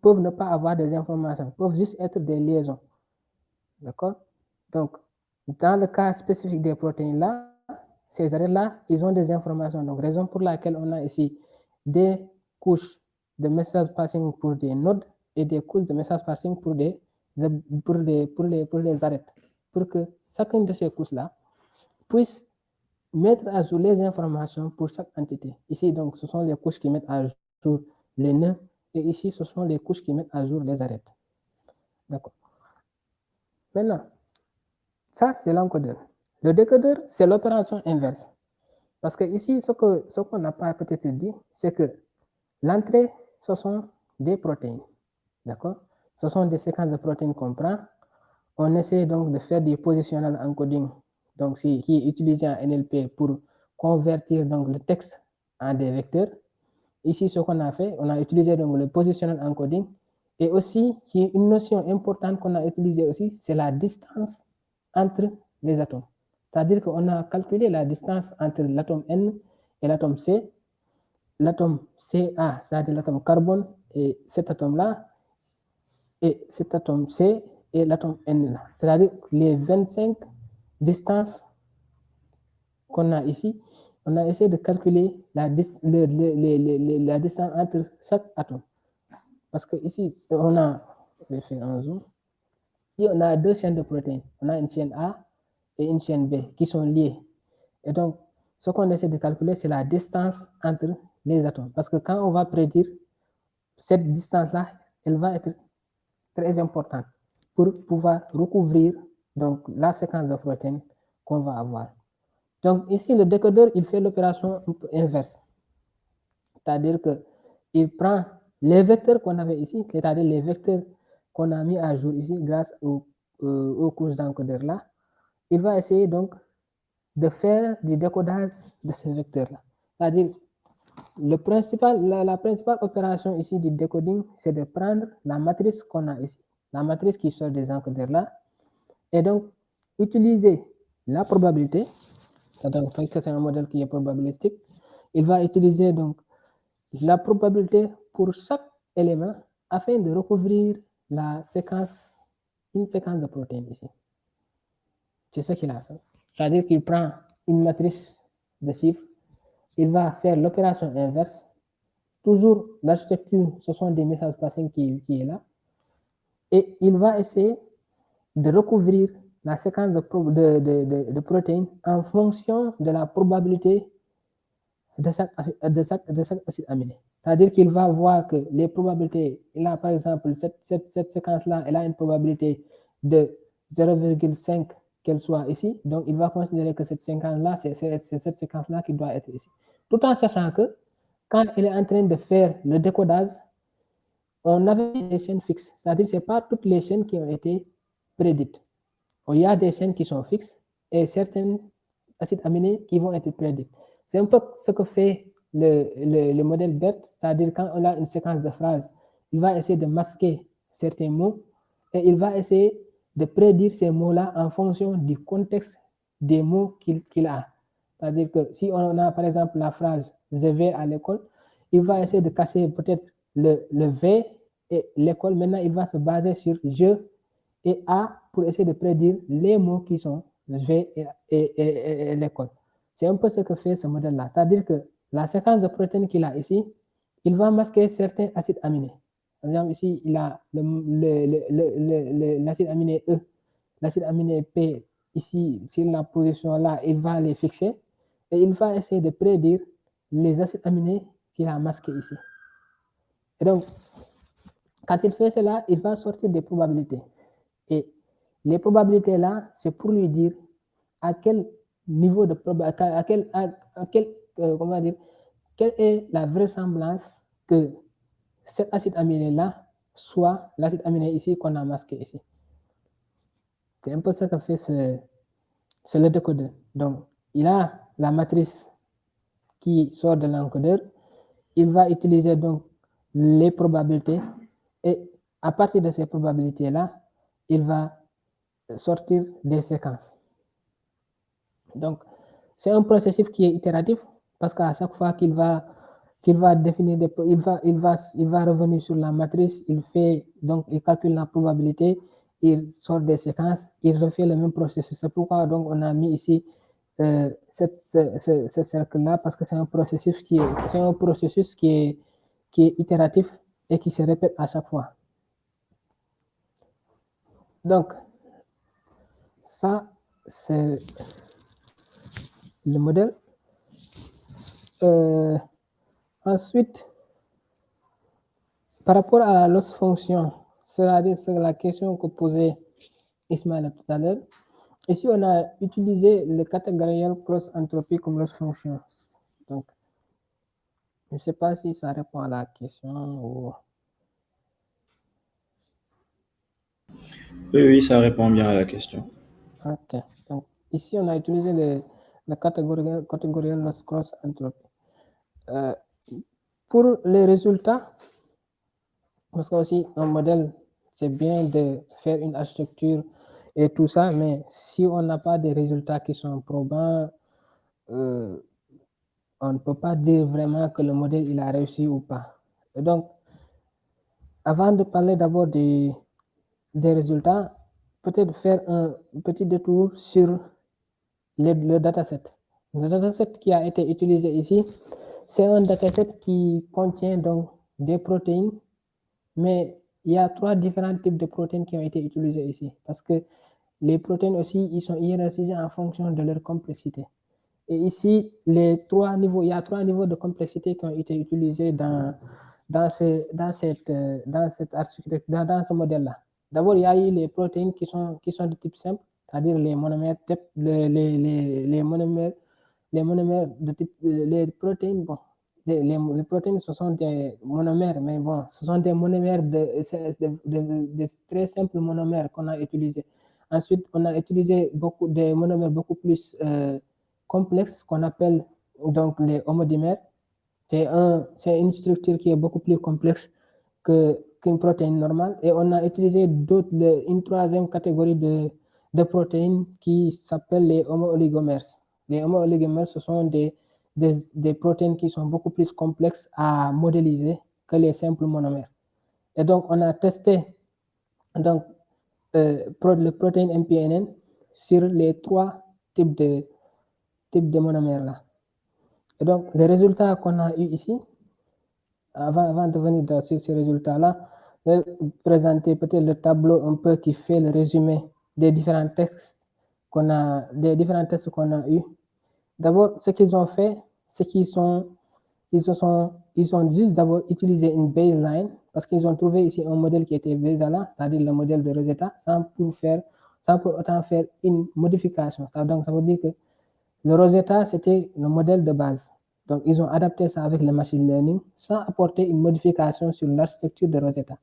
peuvent ne pas avoir des informations, peuvent juste être des liaisons. D'accord? Donc, dans le cas spécifique des protéines-là, ces arêtes-là, ils ont des informations. Donc, raison pour laquelle on a ici des couches de message passing pour des nodes et des couches de message passing pour les arêtes. Pour que chacune de ces couches-là puisse mettre à jour les informations pour chaque entité. Ici, donc, ce sont les couches qui mettent à jour les nœuds et ici, ce sont les couches qui mettent à jour les arêtes. D'accord. Maintenant, ça, c'est l'encodeur. Le décodeur, c'est l'opération inverse. Parce que ici, ce qu'on n'a pas peut-être dit, c'est que l'entrée, ce sont des protéines. D'accord? Ce sont des séquences de protéines qu'on prend. On essaie donc de faire du positional encoding, donc qui est utilisé en NLP pour convertir donc le texte en des vecteurs. Ici, ce qu'on a fait, on a utilisé donc le positional encoding. Et aussi, qui est une notion importante qu'on a utilisée aussi, c'est la distance entre les atomes. C'est-à-dire qu'on a calculé la distance entre l'atome N et l'atome C. L'atome Ca, c'est-à-dire l'atome carbone, et cet atome-là, et cet atome C et l'atome N. C'est-à-dire les 25 distances qu'on a ici, on a essayé de calculer la distance entre chaque atome. Parce que ici, on a, je vais faire un zoom. Si on a deux chaînes de protéines, on a une chaîne A et une chaîne B qui sont liées. Et donc, ce qu'on essaie de calculer, c'est la distance entre les atomes. Parce que quand on va prédire cette distance-là, elle va être très importante pour pouvoir recouvrir donc, la séquence de protéines qu'on va avoir. Donc ici, le décodeur, il fait l'opération inverse. C'est-à-dire qu'il prend les vecteurs qu'on avait ici, c'est-à-dire les vecteurs qu'on a mis à jour ici grâce aux couches d'encodeur là. Il va essayer donc de faire du décodage de ces vecteurs-là. C'est-à-dire, la principale opération ici du decoding, c'est de prendre la matrice qu'on a ici, la matrice qui sort des encodeurs là, et donc utiliser la probabilité, donc parce que c'est un modèle qui est probabilistique, il va utiliser donc la probabilité pour chaque élément afin de recouvrir une séquence de protéines ici. C'est ce qu'il a fait. C'est-à-dire qu'il prend une matrice de chiffres, il va faire l'opération inverse. Toujours, l'architecture, ce sont des messages passing qui est là. Et il va essayer de recouvrir la séquence de protéines en fonction de la probabilité de chaque acide aminé. C'est-à-dire qu'il va voir que les probabilités, il a par exemple cette séquence-là, elle a une probabilité de 0,5 qu'elle soit ici. Donc, il va considérer que cette séquence-là, c'est cette séquence-là qui doit être ici. Tout en sachant que quand il est en train de faire le décodage, on avait des chaînes fixes. C'est-à-dire que ce n'est pas toutes les chaînes qui ont été prédites. Il y a des chaînes qui sont fixes et certains acides aminés qui vont être prédits. C'est un peu ce que fait le modèle BERT, c'est-à-dire quand on a une séquence de phrases, il va essayer de masquer certains mots et il va essayer de prédire ces mots-là en fonction du contexte des mots qu'il a. C'est-à-dire que si on a par exemple la phrase « je vais à l'école », il va essayer de casser peut-être le V et l'école. Maintenant, il va se baser sur « je » et A pour essayer de prédire les mots qui sont V et l'école. C'est un peu ce que fait ce modèle-là. C'est-à-dire que la séquence de protéines qu'il a ici, il va masquer certains acides aminés. Par exemple, ici, il a l'acide aminé E, l'acide aminé P, ici, sur la position là, il va les fixer et il va essayer de prédire les acides aminés qu'il a masqués ici. Et donc, quand il fait cela, il va sortir des probabilités. Et les probabilités là, c'est pour lui dire à quel niveau de probabilité, comment dire, quelle est la vraisemblance que cet acide aminé là soit l'acide aminé ici qu'on a masqué ici. C'est un peu ça que fait c'est le décodeur. Donc, il a la matrice qui sort de l'encodeur. Il va utiliser donc les probabilités et à partir de ces probabilités-là, il va sortir des séquences. Donc, c'est un processus qui est itératif parce qu'à chaque fois qu'il va définir il va revenir sur la matrice, il calcule la probabilité, il sort des séquences, il refait le même processus. C'est pourquoi donc on a mis ici ce cercle-là parce que c'est un processus qui est itératif et qui se répète à chaque fois. Donc, ça, c'est le modèle. Ensuite, par rapport à la loss fonction, c'est-à-dire la question que posait Ismaël tout à l'heure, ici on a utilisé le catégoriel cross entropie comme loss fonction. Donc, je ne sais pas si ça répond à la question ou... Oui, ça répond bien à la question. Ok. Donc, ici on a utilisé le catégoriel loss cross entropie. Pour les résultats, parce que aussi un modèle, c'est bien de faire une architecture et tout ça, mais si on n'a pas des résultats qui sont probants, on ne peut pas dire vraiment que le modèle il a réussi ou pas. Et donc, avant de parler d'abord des résultats, peut-être faire un petit détour sur le dataset. Le dataset qui a été utilisé ici, c'est un dataset qui contient donc des protéines, mais il y a 3 différents types de protéines qui ont été utilisés ici. Parce que les protéines aussi, ils sont hiérarchisés en fonction de leur complexité. Et ici, il y a 3 niveaux de complexité qui ont été utilisés dans cette architecture, dans ce modèle-là. D'abord, il y a eu les protéines qui sont de type simple, c'est-à-dire les monomères, les monomères de type, les protéines, bon, les protéines, ce sont des monomères, mais bon, ce sont des monomères de très simples monomères qu'on a utilisés. Ensuite, on a utilisé des monomères beaucoup plus complexes qu'on appelle donc les homodimères. C'est une structure qui est beaucoup plus complexe qu'une protéine normale. Et on a utilisé une troisième catégorie de protéines qui s'appelle les homo-oligomères. Les homo-oligomères, ce sont des protéines qui sont beaucoup plus complexes à modéliser que les simples monomères. Et donc, on a testé donc, le protéine MPNN sur les 3 types de monomères là. Et donc, les résultats qu'on a eu ici, avant de venir sur ces résultats-là, je vais présenter peut-être le tableau un peu qui fait le résumé des différents tests qu'on a eu. D'abord, ce qu'ils ont fait, c'est qu'ils ont juste d'abord utilisé une baseline parce qu'ils ont trouvé ici un modèle qui était VESALA, c'est-à-dire le modèle de Rosetta, sans pour autant faire une modification. Donc, ça veut dire que le Rosetta, c'était le modèle de base. Donc, ils ont adapté ça avec le machine learning sans apporter une modification sur l'architecture de Rosetta.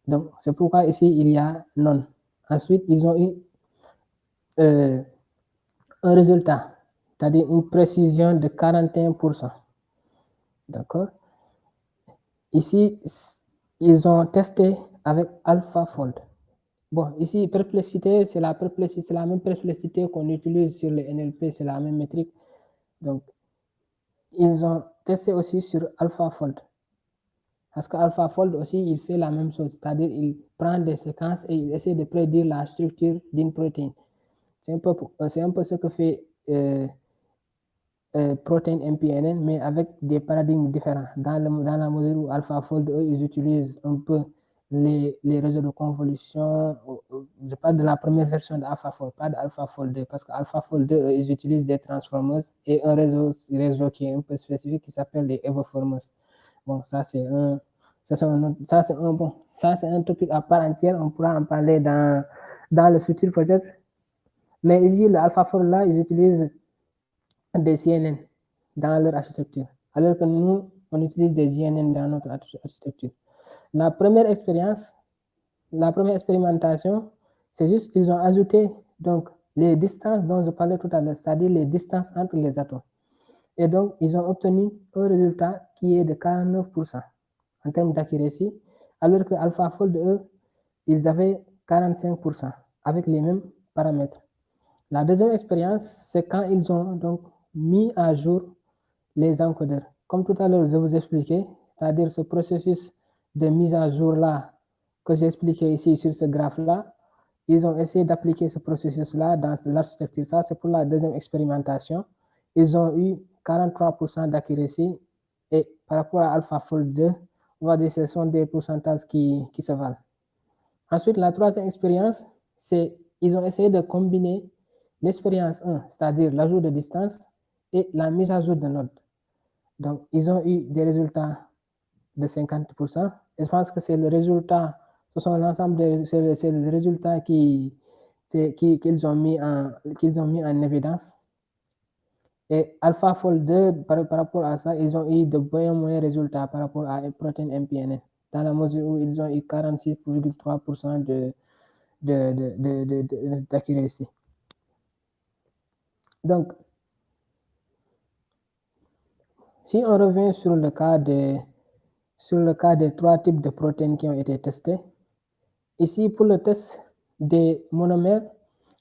Donc, c'est pourquoi ici, il y a non. Ensuite, ils ont eu un résultat, c'est-à-dire une précision de 41%. D'accord? Ici, ils ont testé avec AlphaFold. Bon, ici, perplexité, c'est la même perplexité qu'on utilise sur le NLP, c'est la même métrique. Donc, ils ont testé aussi sur AlphaFold. Parce que AlphaFold aussi, il fait la même chose, c'est-à-dire il prend des séquences et il essaie de prédire la structure d'une protéine. C'est un peu ce que fait protéine MPNN, mais avec des paradigmes différents. Dans la mesure où AlphaFold, eux, ils utilisent un peu les réseaux de convolution. Je parle de la première version d'AlphaFold, pas d'AlphaFold 2, parce qu'AlphaFold 2, ils utilisent des transformers et un réseau qui est un peu spécifique qui s'appelle les evoformers. Bon, ça c'est un topic à part entière. On pourra en parler dans le futur peut-être. Mais ici, l'AlphaFold là, ils utilisent des CNN dans leur architecture, alors que nous, on utilise des CNN dans notre architecture. La première expérimentation, c'est juste qu'ils ont ajouté donc les distances dont je parlais tout à l'heure, c'est-à-dire les distances entre les atomes. Et donc, ils ont obtenu un résultat qui est de 49% en termes d'accuracy, alors que AlphaFold, eux, ils avaient 45% avec les mêmes paramètres. La deuxième expérience, c'est quand ils ont donc mis à jour les encodeurs. Comme tout à l'heure, je vous expliquais, c'est-à-dire ce processus de mise à jour-là que j'ai expliqué ici sur ce graphe-là, ils ont essayé d'appliquer ce processus-là dans l'architecture. Ça, c'est pour la deuxième expérimentation. Ils ont eu 43% d'accuracy et par rapport à AlphaFold 2, on va dire que ce sont des pourcentages qui se valent. Ensuite, la troisième expérience, c'est ils ont essayé de combiner l'expérience 1, c'est-à-dire l'ajout de distance, et la mise à jour de nodes. Donc, ils ont eu des résultats de 50%. Et je pense que c'est le résultat, ce sont l'ensemble c'est le résultat qu'ils ont mis en évidence. Et AlphaFold 2, par rapport à ça, ils ont eu de bien moins résultats par rapport à protéine MPNN, dans la mesure où ils ont eu 46,3% d'accuracy. Donc, si on revient sur le cas des 3 types de protéines qui ont été testés, ici pour le test des monomères,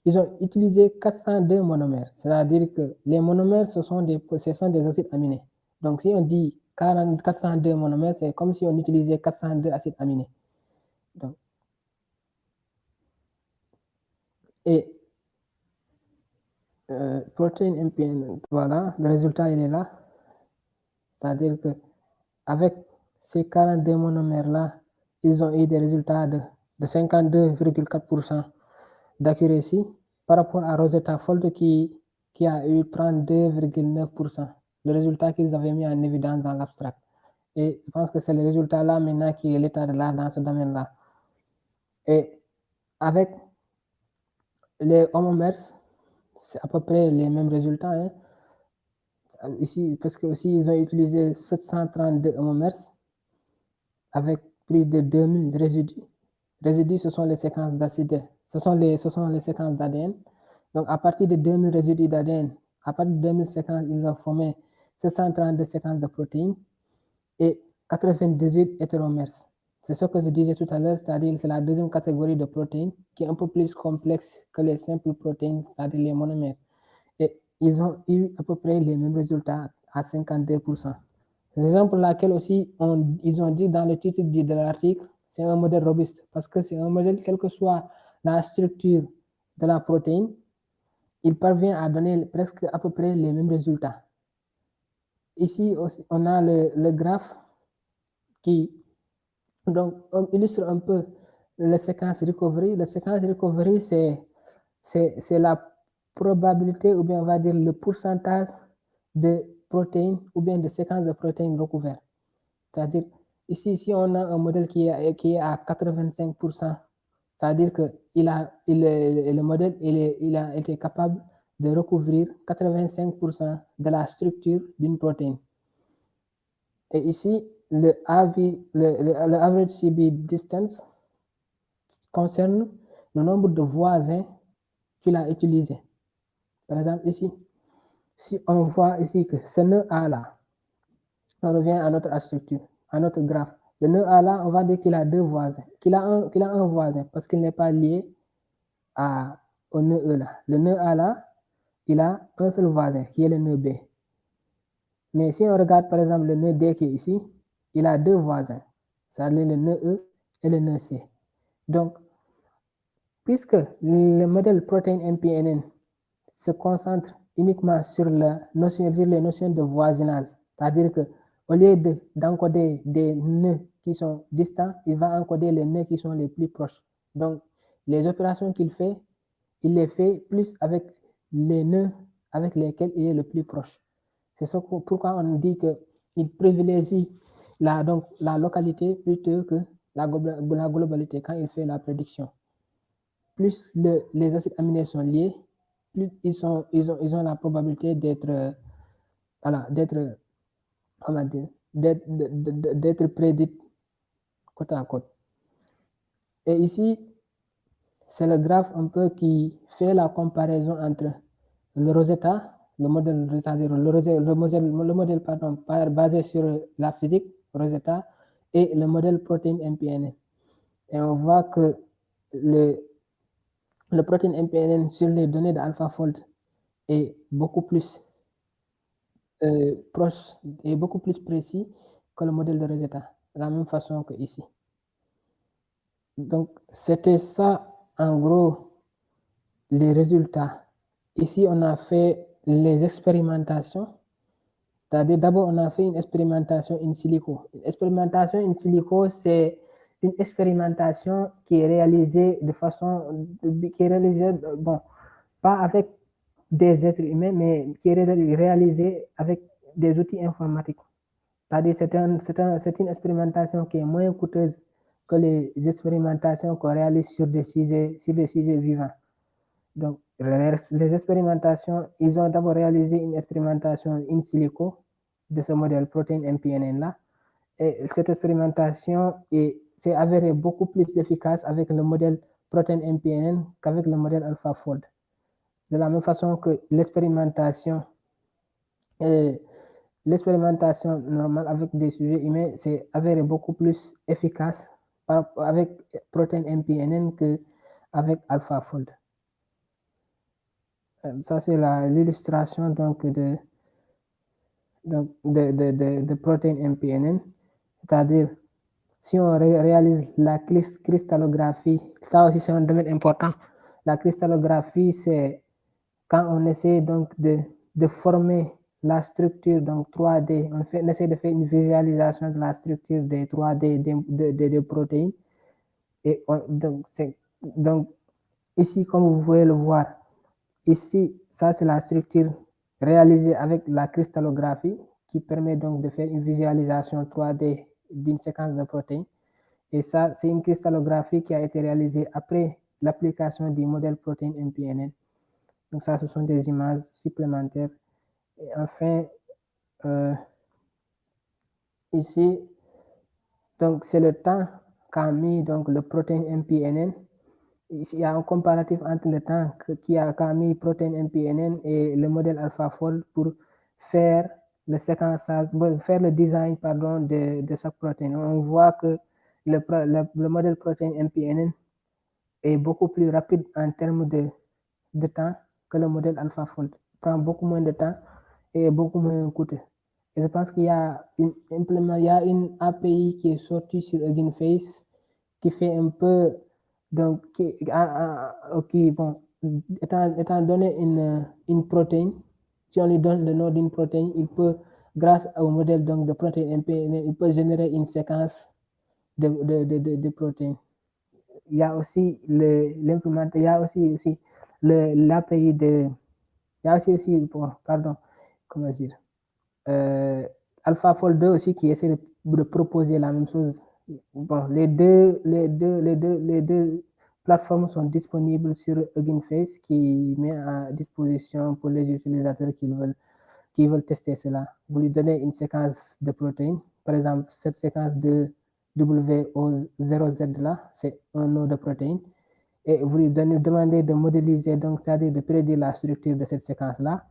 ils ont utilisé 402 monomères, c'est-à-dire que les monomères, ce sont des acides aminés. Donc, si on dit 402 monomères, c'est comme si on utilisait 402 acides aminés. Donc, et protéine MPN, voilà, le résultat il est là. C'est-à-dire que avec ces 42 monomères-là, ils ont eu des résultats de 52,4% d'accuracy par rapport à Rosetta Fold qui a eu 32,9%. Le résultat qu'ils avaient mis en évidence dans l'abstract. Et je pense que c'est le résultat là maintenant qui est l'état de l'art dans ce domaine-là. Et avec les homomers, c'est à peu près les mêmes résultats. Hein. Ici, parce que aussi ils ont utilisé 732 homomers avec plus de 2000 résidus. Résidus, ce sont les séquences d'acide, ce sont les séquences d'ADN. Donc, à partir de 2000 résidus d'ADN, à partir de 2000 séquences, ils ont formé 732 séquences de protéines et 98 hétéromères. C'est ce que je disais tout à l'heure, c'est-à-dire c'est la deuxième catégorie de protéines qui est un peu plus complexe que les simples protéines, c'est-à-dire les monomères. Et ils ont eu à peu près les mêmes résultats à 52%. C'est raison pour laquelle aussi ils ont dit dans le titre de l'article, c'est un modèle robuste parce que c'est un modèle, quelle que soit la structure de la protéine, il parvient à donner presque à peu près les mêmes résultats. Ici aussi, on a le graphe qui donc illustre un peu la séquence recovery. La séquence recovery, c'est la probabilité, ou bien on va dire le pourcentage de protéines ou bien de séquences de protéines recouvertes. C'est-à-dire, ici on a un modèle qui est à 85%. C'est-à-dire que le modèle il a été capable de recouvrir 85% de la structure d'une protéine. Et ici, le average CB distance concerne le nombre de voisins qu'il a utilisé. Par exemple, ici, si on voit ici que ce nœud A là, on revient à notre structure, à notre graphe. Le nœud A là, on va dire qu'il a deux voisins, qu'il a un voisin parce qu'il n'est pas lié au nœud E là. Le nœud A là, il a un seul voisin qui est le nœud B. Mais si on regarde par exemple le nœud D qui est ici, il a deux voisins, c'est-à-dire le nœud E et le nœud C. Donc, puisque le modèle protéine MPNN se concentre uniquement sur les notions de voisinage, c'est-à-dire que au lieu d'encoder des nœuds qui sont distants, il va encoder les nœuds qui sont les plus proches. Donc, les opérations qu'il fait, il les fait plus avec les nœuds avec lesquels il est le plus proche. C'est pourquoi on dit qu'il privilégie la localité plutôt que la globalité quand il fait la prédiction. Plus les acides aminés sont liés, plus ils ont la probabilité d'être prédits côte à côte. Et ici, c'est le graphe un peu qui fait la comparaison entre le Rosetta, le modèle basé sur la physique, Rosetta, et le modèle protéine MPNN. Et on voit que le protéine MPNN sur les données d'AlphaFold est beaucoup plus proche et beaucoup plus précis que le modèle de Rosetta, de la même façon que ici. Donc, c'était ça, en gros, les résultats. Ici, on a fait les expérimentations. C'est-à-dire, d'abord, on a fait une expérimentation in silico. Une expérimentation in silico, c'est une expérimentation qui est réalisée bon, pas avec des êtres humains, mais qui est réalisée avec des outils informatiques. C'est-à-dire, c'est une expérimentation qui est moins coûteuse que les expérimentations qu'on réalise sur des sujets vivants. Donc, les expérimentations, ils ont d'abord réalisé une expérimentation in silico de ce modèle protéine MPNN là. Et cette expérimentation s'est avérée beaucoup plus efficace avec le modèle protéine MPNN qu'avec le modèle AlphaFold. De la même façon que l'expérimentation normale avec des sujets humains s'est avérée beaucoup plus efficace avec protéine MPNN qu'avec AlphaFold. Ça, c'est l'illustration donc de protéines MPNN, c'est-à-dire si on réalise la cristallographie, ça aussi c'est un domaine important. La cristallographie, c'est quand on essaie donc de former la structure donc 3D. On essaie de faire une visualisation de la structure des 3D des protéines. Et donc, ici, comme vous pouvez le voir, ici, ça c'est la structure réalisée avec la cristallographie qui permet donc de faire une visualisation 3D d'une séquence de protéines. Et ça, c'est une cristallographie qui a été réalisée après l'application du modèle protéine MPNN. Donc ça, ce sont des images supplémentaires. Et enfin, ici, donc c'est le temps qu'a mis donc le protéine MPNN. Il y a un comparatif entre le temps qu'a mis protéine MPNN et le modèle AlphaFold pour faire le séquençage, faire le design pardon, de chaque protéine. On voit que le modèle protéine MPNN est beaucoup plus rapide en termes de temps que le modèle AlphaFold. Il prend beaucoup moins de temps et est beaucoup moins coûteux. Et je pense qu'il y a une API qui est sortie sur Hugging Face qui fait un peu, donc, bon, étant donné une protéine, si on lui donne le nom d'une protéine, il peut, grâce au modèle donc, de protéine MP, il peut générer une séquence de protéines. Il y a aussi l'implémentation, il y a aussi l'API il y a aussi, bon, pardon, comment dire, AlphaFold 2 aussi qui essaie de proposer la même chose. Bon, les deux plateformes sont disponibles sur Hugging Face qui met à disposition pour les utilisateurs qui veulent tester cela. Vous lui donnez une séquence de protéines, par exemple, cette séquence de WO0Z là, c'est un nom de protéine, et vous lui demandez de modéliser, donc c'est-à-dire de prédire la structure de cette séquence-là.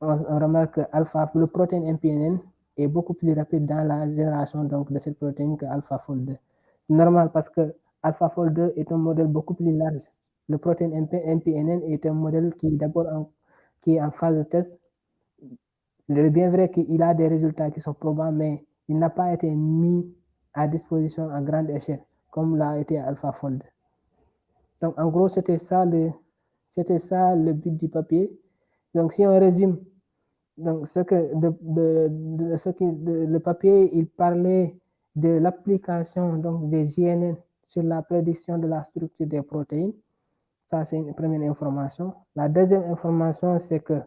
On remarque que le protéine MPNN est beaucoup plus rapide dans la génération donc, de cette protéine que AlphaFold 2. Normal parce que AlphaFold 2 est un modèle beaucoup plus large. Le protéine MPNN est un modèle qui d'abord qui est en phase de test. Il est bien vrai qu'il a des résultats qui sont probants, mais il n'a pas été mis à disposition à grande échelle, comme l'a été AlphaFold. Donc, en gros, c'était ça le but du papier. Donc, si on résume, donc le papier, il parlait de l'application donc des JNN sur la prédiction de la structure des protéines. Ça, c'est une première information. La deuxième information, c'est que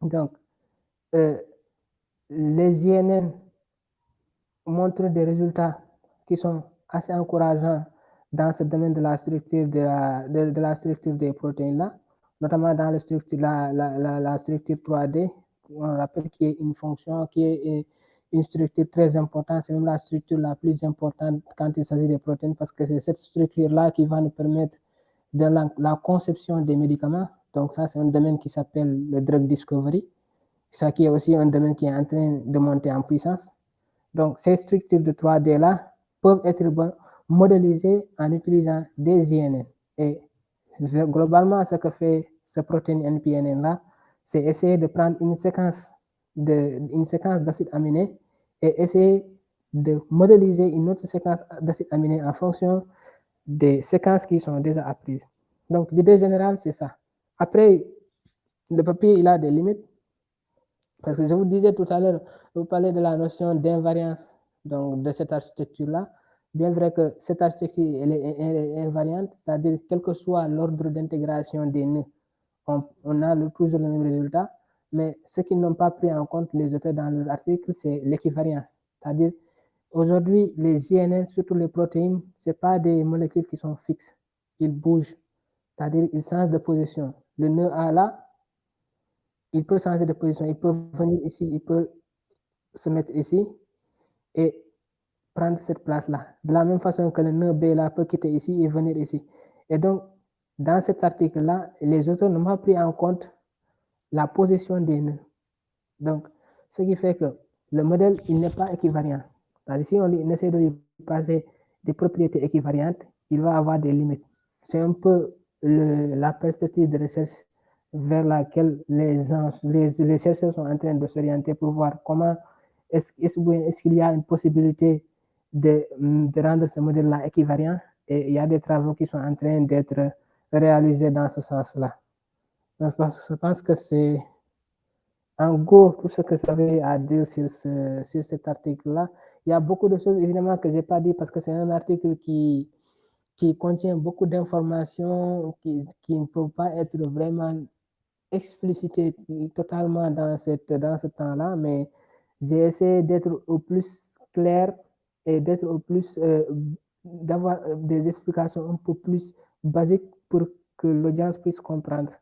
donc les JNN montrent des résultats qui sont assez encourageants dans ce domaine de la structure de la structure des protéines là, notamment dans la structure 3D. On rappelle qu'il y a une fonction qui est une structure très importante, c'est même la structure la plus importante quand il s'agit des protéines parce que c'est cette structure là qui va nous permettre de la conception des médicaments. Donc ça, c'est un domaine qui s'appelle le drug discovery. Ça qui est aussi un domaine qui est en train de monter en puissance. Donc, ces structures de 3D-là peuvent être modélisées en utilisant des INN. Et globalement, ce que fait ce protéine NPNN-là, c'est essayer de prendre une séquence d'acide aminé et essayer de modéliser une autre séquence d'acide aminé en fonction des séquences qui sont déjà apprises. Donc, l'idée générale, c'est ça. Après, le papier, il a des limites. Parce que je vous disais tout à l'heure, vous parlez de la notion d'invariance donc de cette architecture-là. Bien vrai que cette architecture elle est invariante, c'est-à-dire quel que soit l'ordre d'intégration des nœuds, on a toujours le même résultat. Mais ce qu'ils n'ont pas pris en compte, les auteurs dans leur article, c'est l'équivariance. C'est-à-dire, aujourd'hui, les JNN, surtout les protéines, ce pas des molécules qui sont fixes. Ils bougent. C'est-à-dire, ils changent de position. Le nœud A là, il peut changer de position, il peut venir ici, il peut se mettre ici et prendre cette place-là. De la même façon que le nœud B là peut quitter ici et venir ici. Et donc, dans cet article-là, les auteurs n'ont pas pris en compte la position des nœuds. Donc, ce qui fait que le modèle, il n'est pas équivariant. Si on essaie de lui passer des propriétés équivariantes, il va avoir des limites. C'est un peu la perspective de recherche vers laquelle les chercheurs sont en train de s'orienter pour voir comment est-ce qu'il y a une possibilité de rendre ce modèle-là équivariant. Et il y a des travaux qui sont en train d'être réalisés dans ce sens-là. Je pense que c'est en gros, tout ce que j'avais à dire sur cet article-là, il y a beaucoup de choses évidemment que j'ai pas dit parce que c'est un article qui contient beaucoup d'informations qui ne peuvent pas être vraiment explicitées totalement dans ce temps-là, mais j'ai essayé d'être au plus clair et d'être au plus, d'avoir des explications un peu plus basiques pour que l'audience puisse comprendre.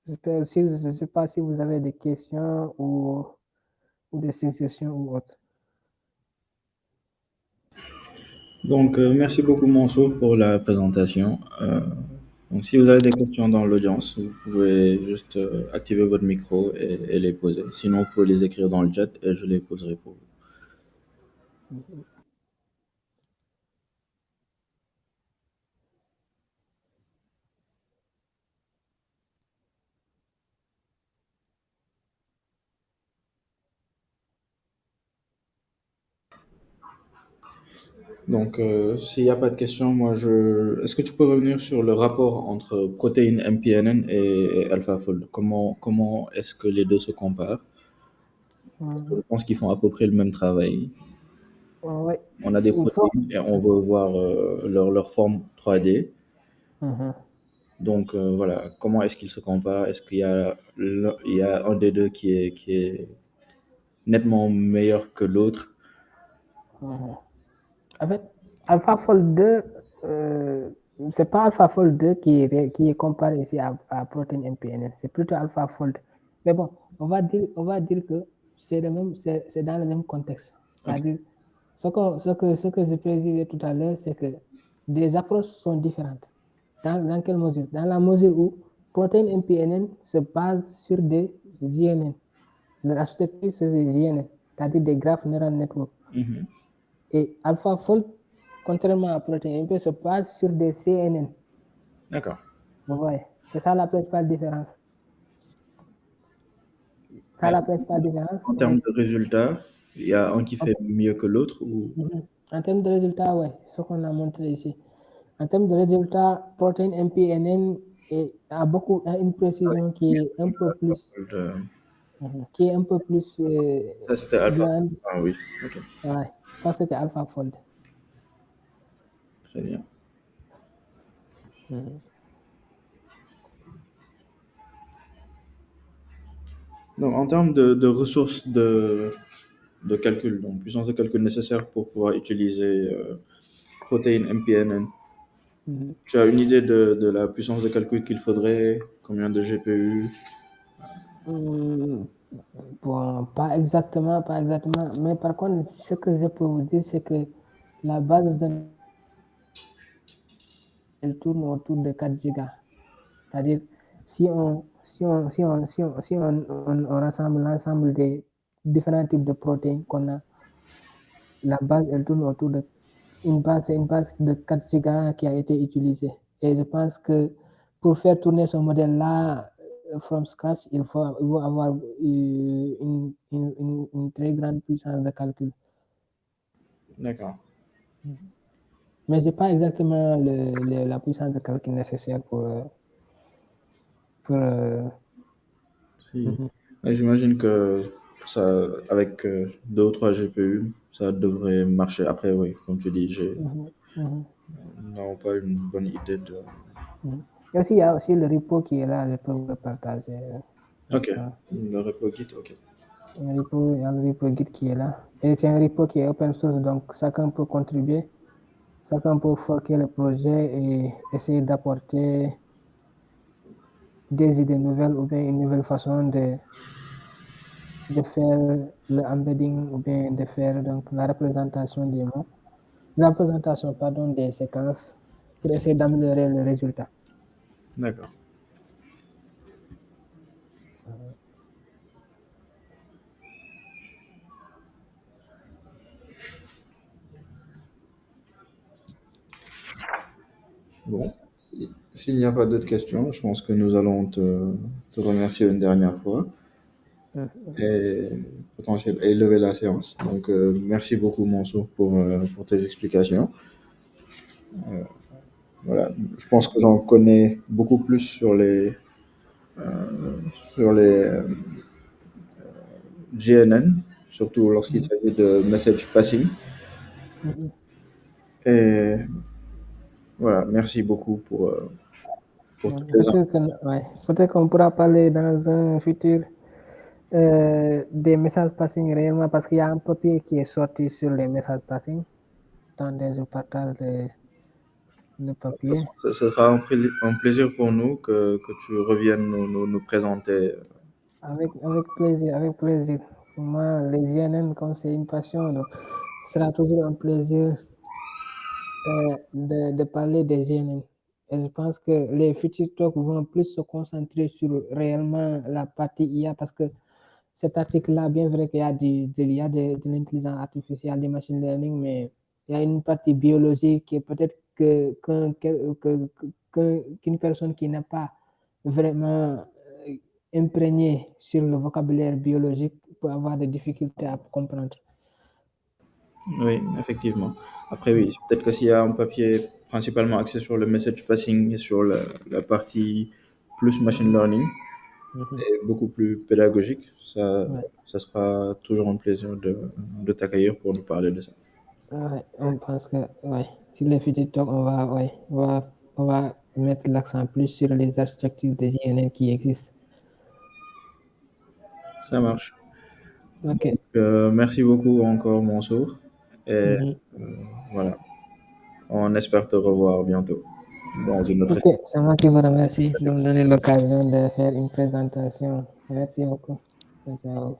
Je ne sais pas si vous avez des questions ou des suggestions ou autres. Donc, merci beaucoup, Mansour, pour la présentation. Donc, si vous avez des questions dans l'audience, vous pouvez juste activer votre micro et les poser. Sinon, vous pouvez les écrire dans le chat et je les poserai pour vous. Donc, s'il n'y a pas de questions, est-ce que tu peux revenir sur le rapport entre protéines MPNN et AlphaFold? Comment est-ce que les deux se comparent? Je pense qu'ils font à peu près le même travail. Ouais, On a des il faut. protéines et on veut voir leur forme 3D. Mhm, Donc, voilà, comment est-ce qu'ils se comparent? Est-ce qu'il y a, il y a un des deux qui est nettement meilleur que l'autre? mhm. En fait, AlphaFold 2, euh, c'est pas AlphaFold 2 qui est comparé ici à Protein MPNN, c'est plutôt AlphaFold. Mais bon, on va dire que c'est c'est dans le même contexte. Ok. C'est-à-dire, ce que je précisais tout à l'heure, c'est que des approches sont différentes. Dans quelle mesure? Dans la mesure où Protein MPNN se base sur des INN. L'architecture, c'est des INN, c'est-à-dire des graphes neural network. Mhm. Et AlphaFold, contrairement à Protein MP, se base sur des CNN. D'accord. Vous voyez, c'est ça la principale différence. Ça Mais la principale différence. en Et termes de résultats, il y a un qui fait mieux que l'autre ou... en termes de résultats, ouais, ce qu'on a montré ici. En termes de résultats, Protein MPNN a une précision Euh, qui est un peu plus Ça, c'était Alpha. grande. Ah oui, ok, Ouais, je pense que c'était AlphaFold. très bien. Mhm. Donc, en termes de ressources de calcul, donc puissance de calcul nécessaire pour pouvoir utiliser protéines MPNN, Mhm. tu as une idée de la puissance de calcul qu'il faudrait, combien de GPU? Hum, Bon, pas exactement, mais par contre, ce que je peux vous dire, c'est que la base de données, elle tourne autour de 4 gigas. C'est-à-dire, si on rassemble l'ensemble des différents types de protéines qu'on a, la base, elle tourne autour de c'est une base de 4 gigas qui a été utilisée. Et je pense que pour faire tourner ce modèle-là, from scratch, il faut avoir une très grande puissance de calcul. D'accord. Mais c'est pas exactement la puissance de calcul nécessaire pour Si. mhm, Ouais, j'imagine que ça, avec 2 ou 3 GPU, ça devrait marcher. Après, oui, comme tu dis, mhm, mhm, non, pas une bonne idée de. mhm. Et aussi, il y a aussi le repo qui est là, je peux vous le partager Ok, l'instant. le repo Git, ok. Il y a le repo Git qui est là. Et c'est un repo qui est open source, donc chacun peut contribuer, chacun peut forker le projet et essayer d'apporter des idées nouvelles ou bien une nouvelle façon de faire le embedding ou bien de faire donc la représentation des mots, la représentation pardon, des séquences pour essayer d'améliorer le résultat. D'accord. Bon, s'il n'y a pas d'autres questions, je pense que nous allons te remercier une dernière fois et, et lever la séance. Donc, merci beaucoup, Mansour, pour tes explications. Voilà, je pense que j'en connais beaucoup plus sur les GNN, surtout lorsqu'il Mhm. s'agit de message passing. Mhm. Et voilà, merci beaucoup pour toutes les infos. Ouais. Peut-être qu'on pourra parler dans un futur des messages passing réellement parce qu'il y a un papier qui est sorti sur les messages passing. Attendez, je partage le De toute papier. façon, ce sera un plaisir pour nous que tu reviennes nous présenter. Avec plaisir, avec plaisir. Pour moi, les INN, comme c'est une passion, donc, ce sera toujours un plaisir de parler des INN. Et je pense que les futurs talks vont plus se concentrer sur réellement la partie IA parce que cet article-là, bien vrai qu'il y a il y a de l'intelligence artificielle, du machine learning, mais il y a une partie biologique qui est peut-être qu'une personne qui n'est pas vraiment imprégné sur le vocabulaire biologique peut avoir des difficultés à comprendre. Oui, effectivement. Après, oui, peut-être que s'il y a un papier principalement axé sur le message passing et sur la partie plus machine learning Mhm. et beaucoup plus pédagogique, Ouais. ça sera toujours un plaisir de t'accueillir pour nous parler de ça. Ouais, on pense que ouais, sur les futurs talks, ouais, on va mettre l'accent plus sur les architectures des INN qui existent. Ça marche. Ok. Merci beaucoup encore, Mansour. Et Mhm. voilà, on espère te revoir bientôt dans une autre Ok, c'est moi qui vous remercie de me donner l'occasion de faire une présentation. Merci beaucoup. Merci à vous.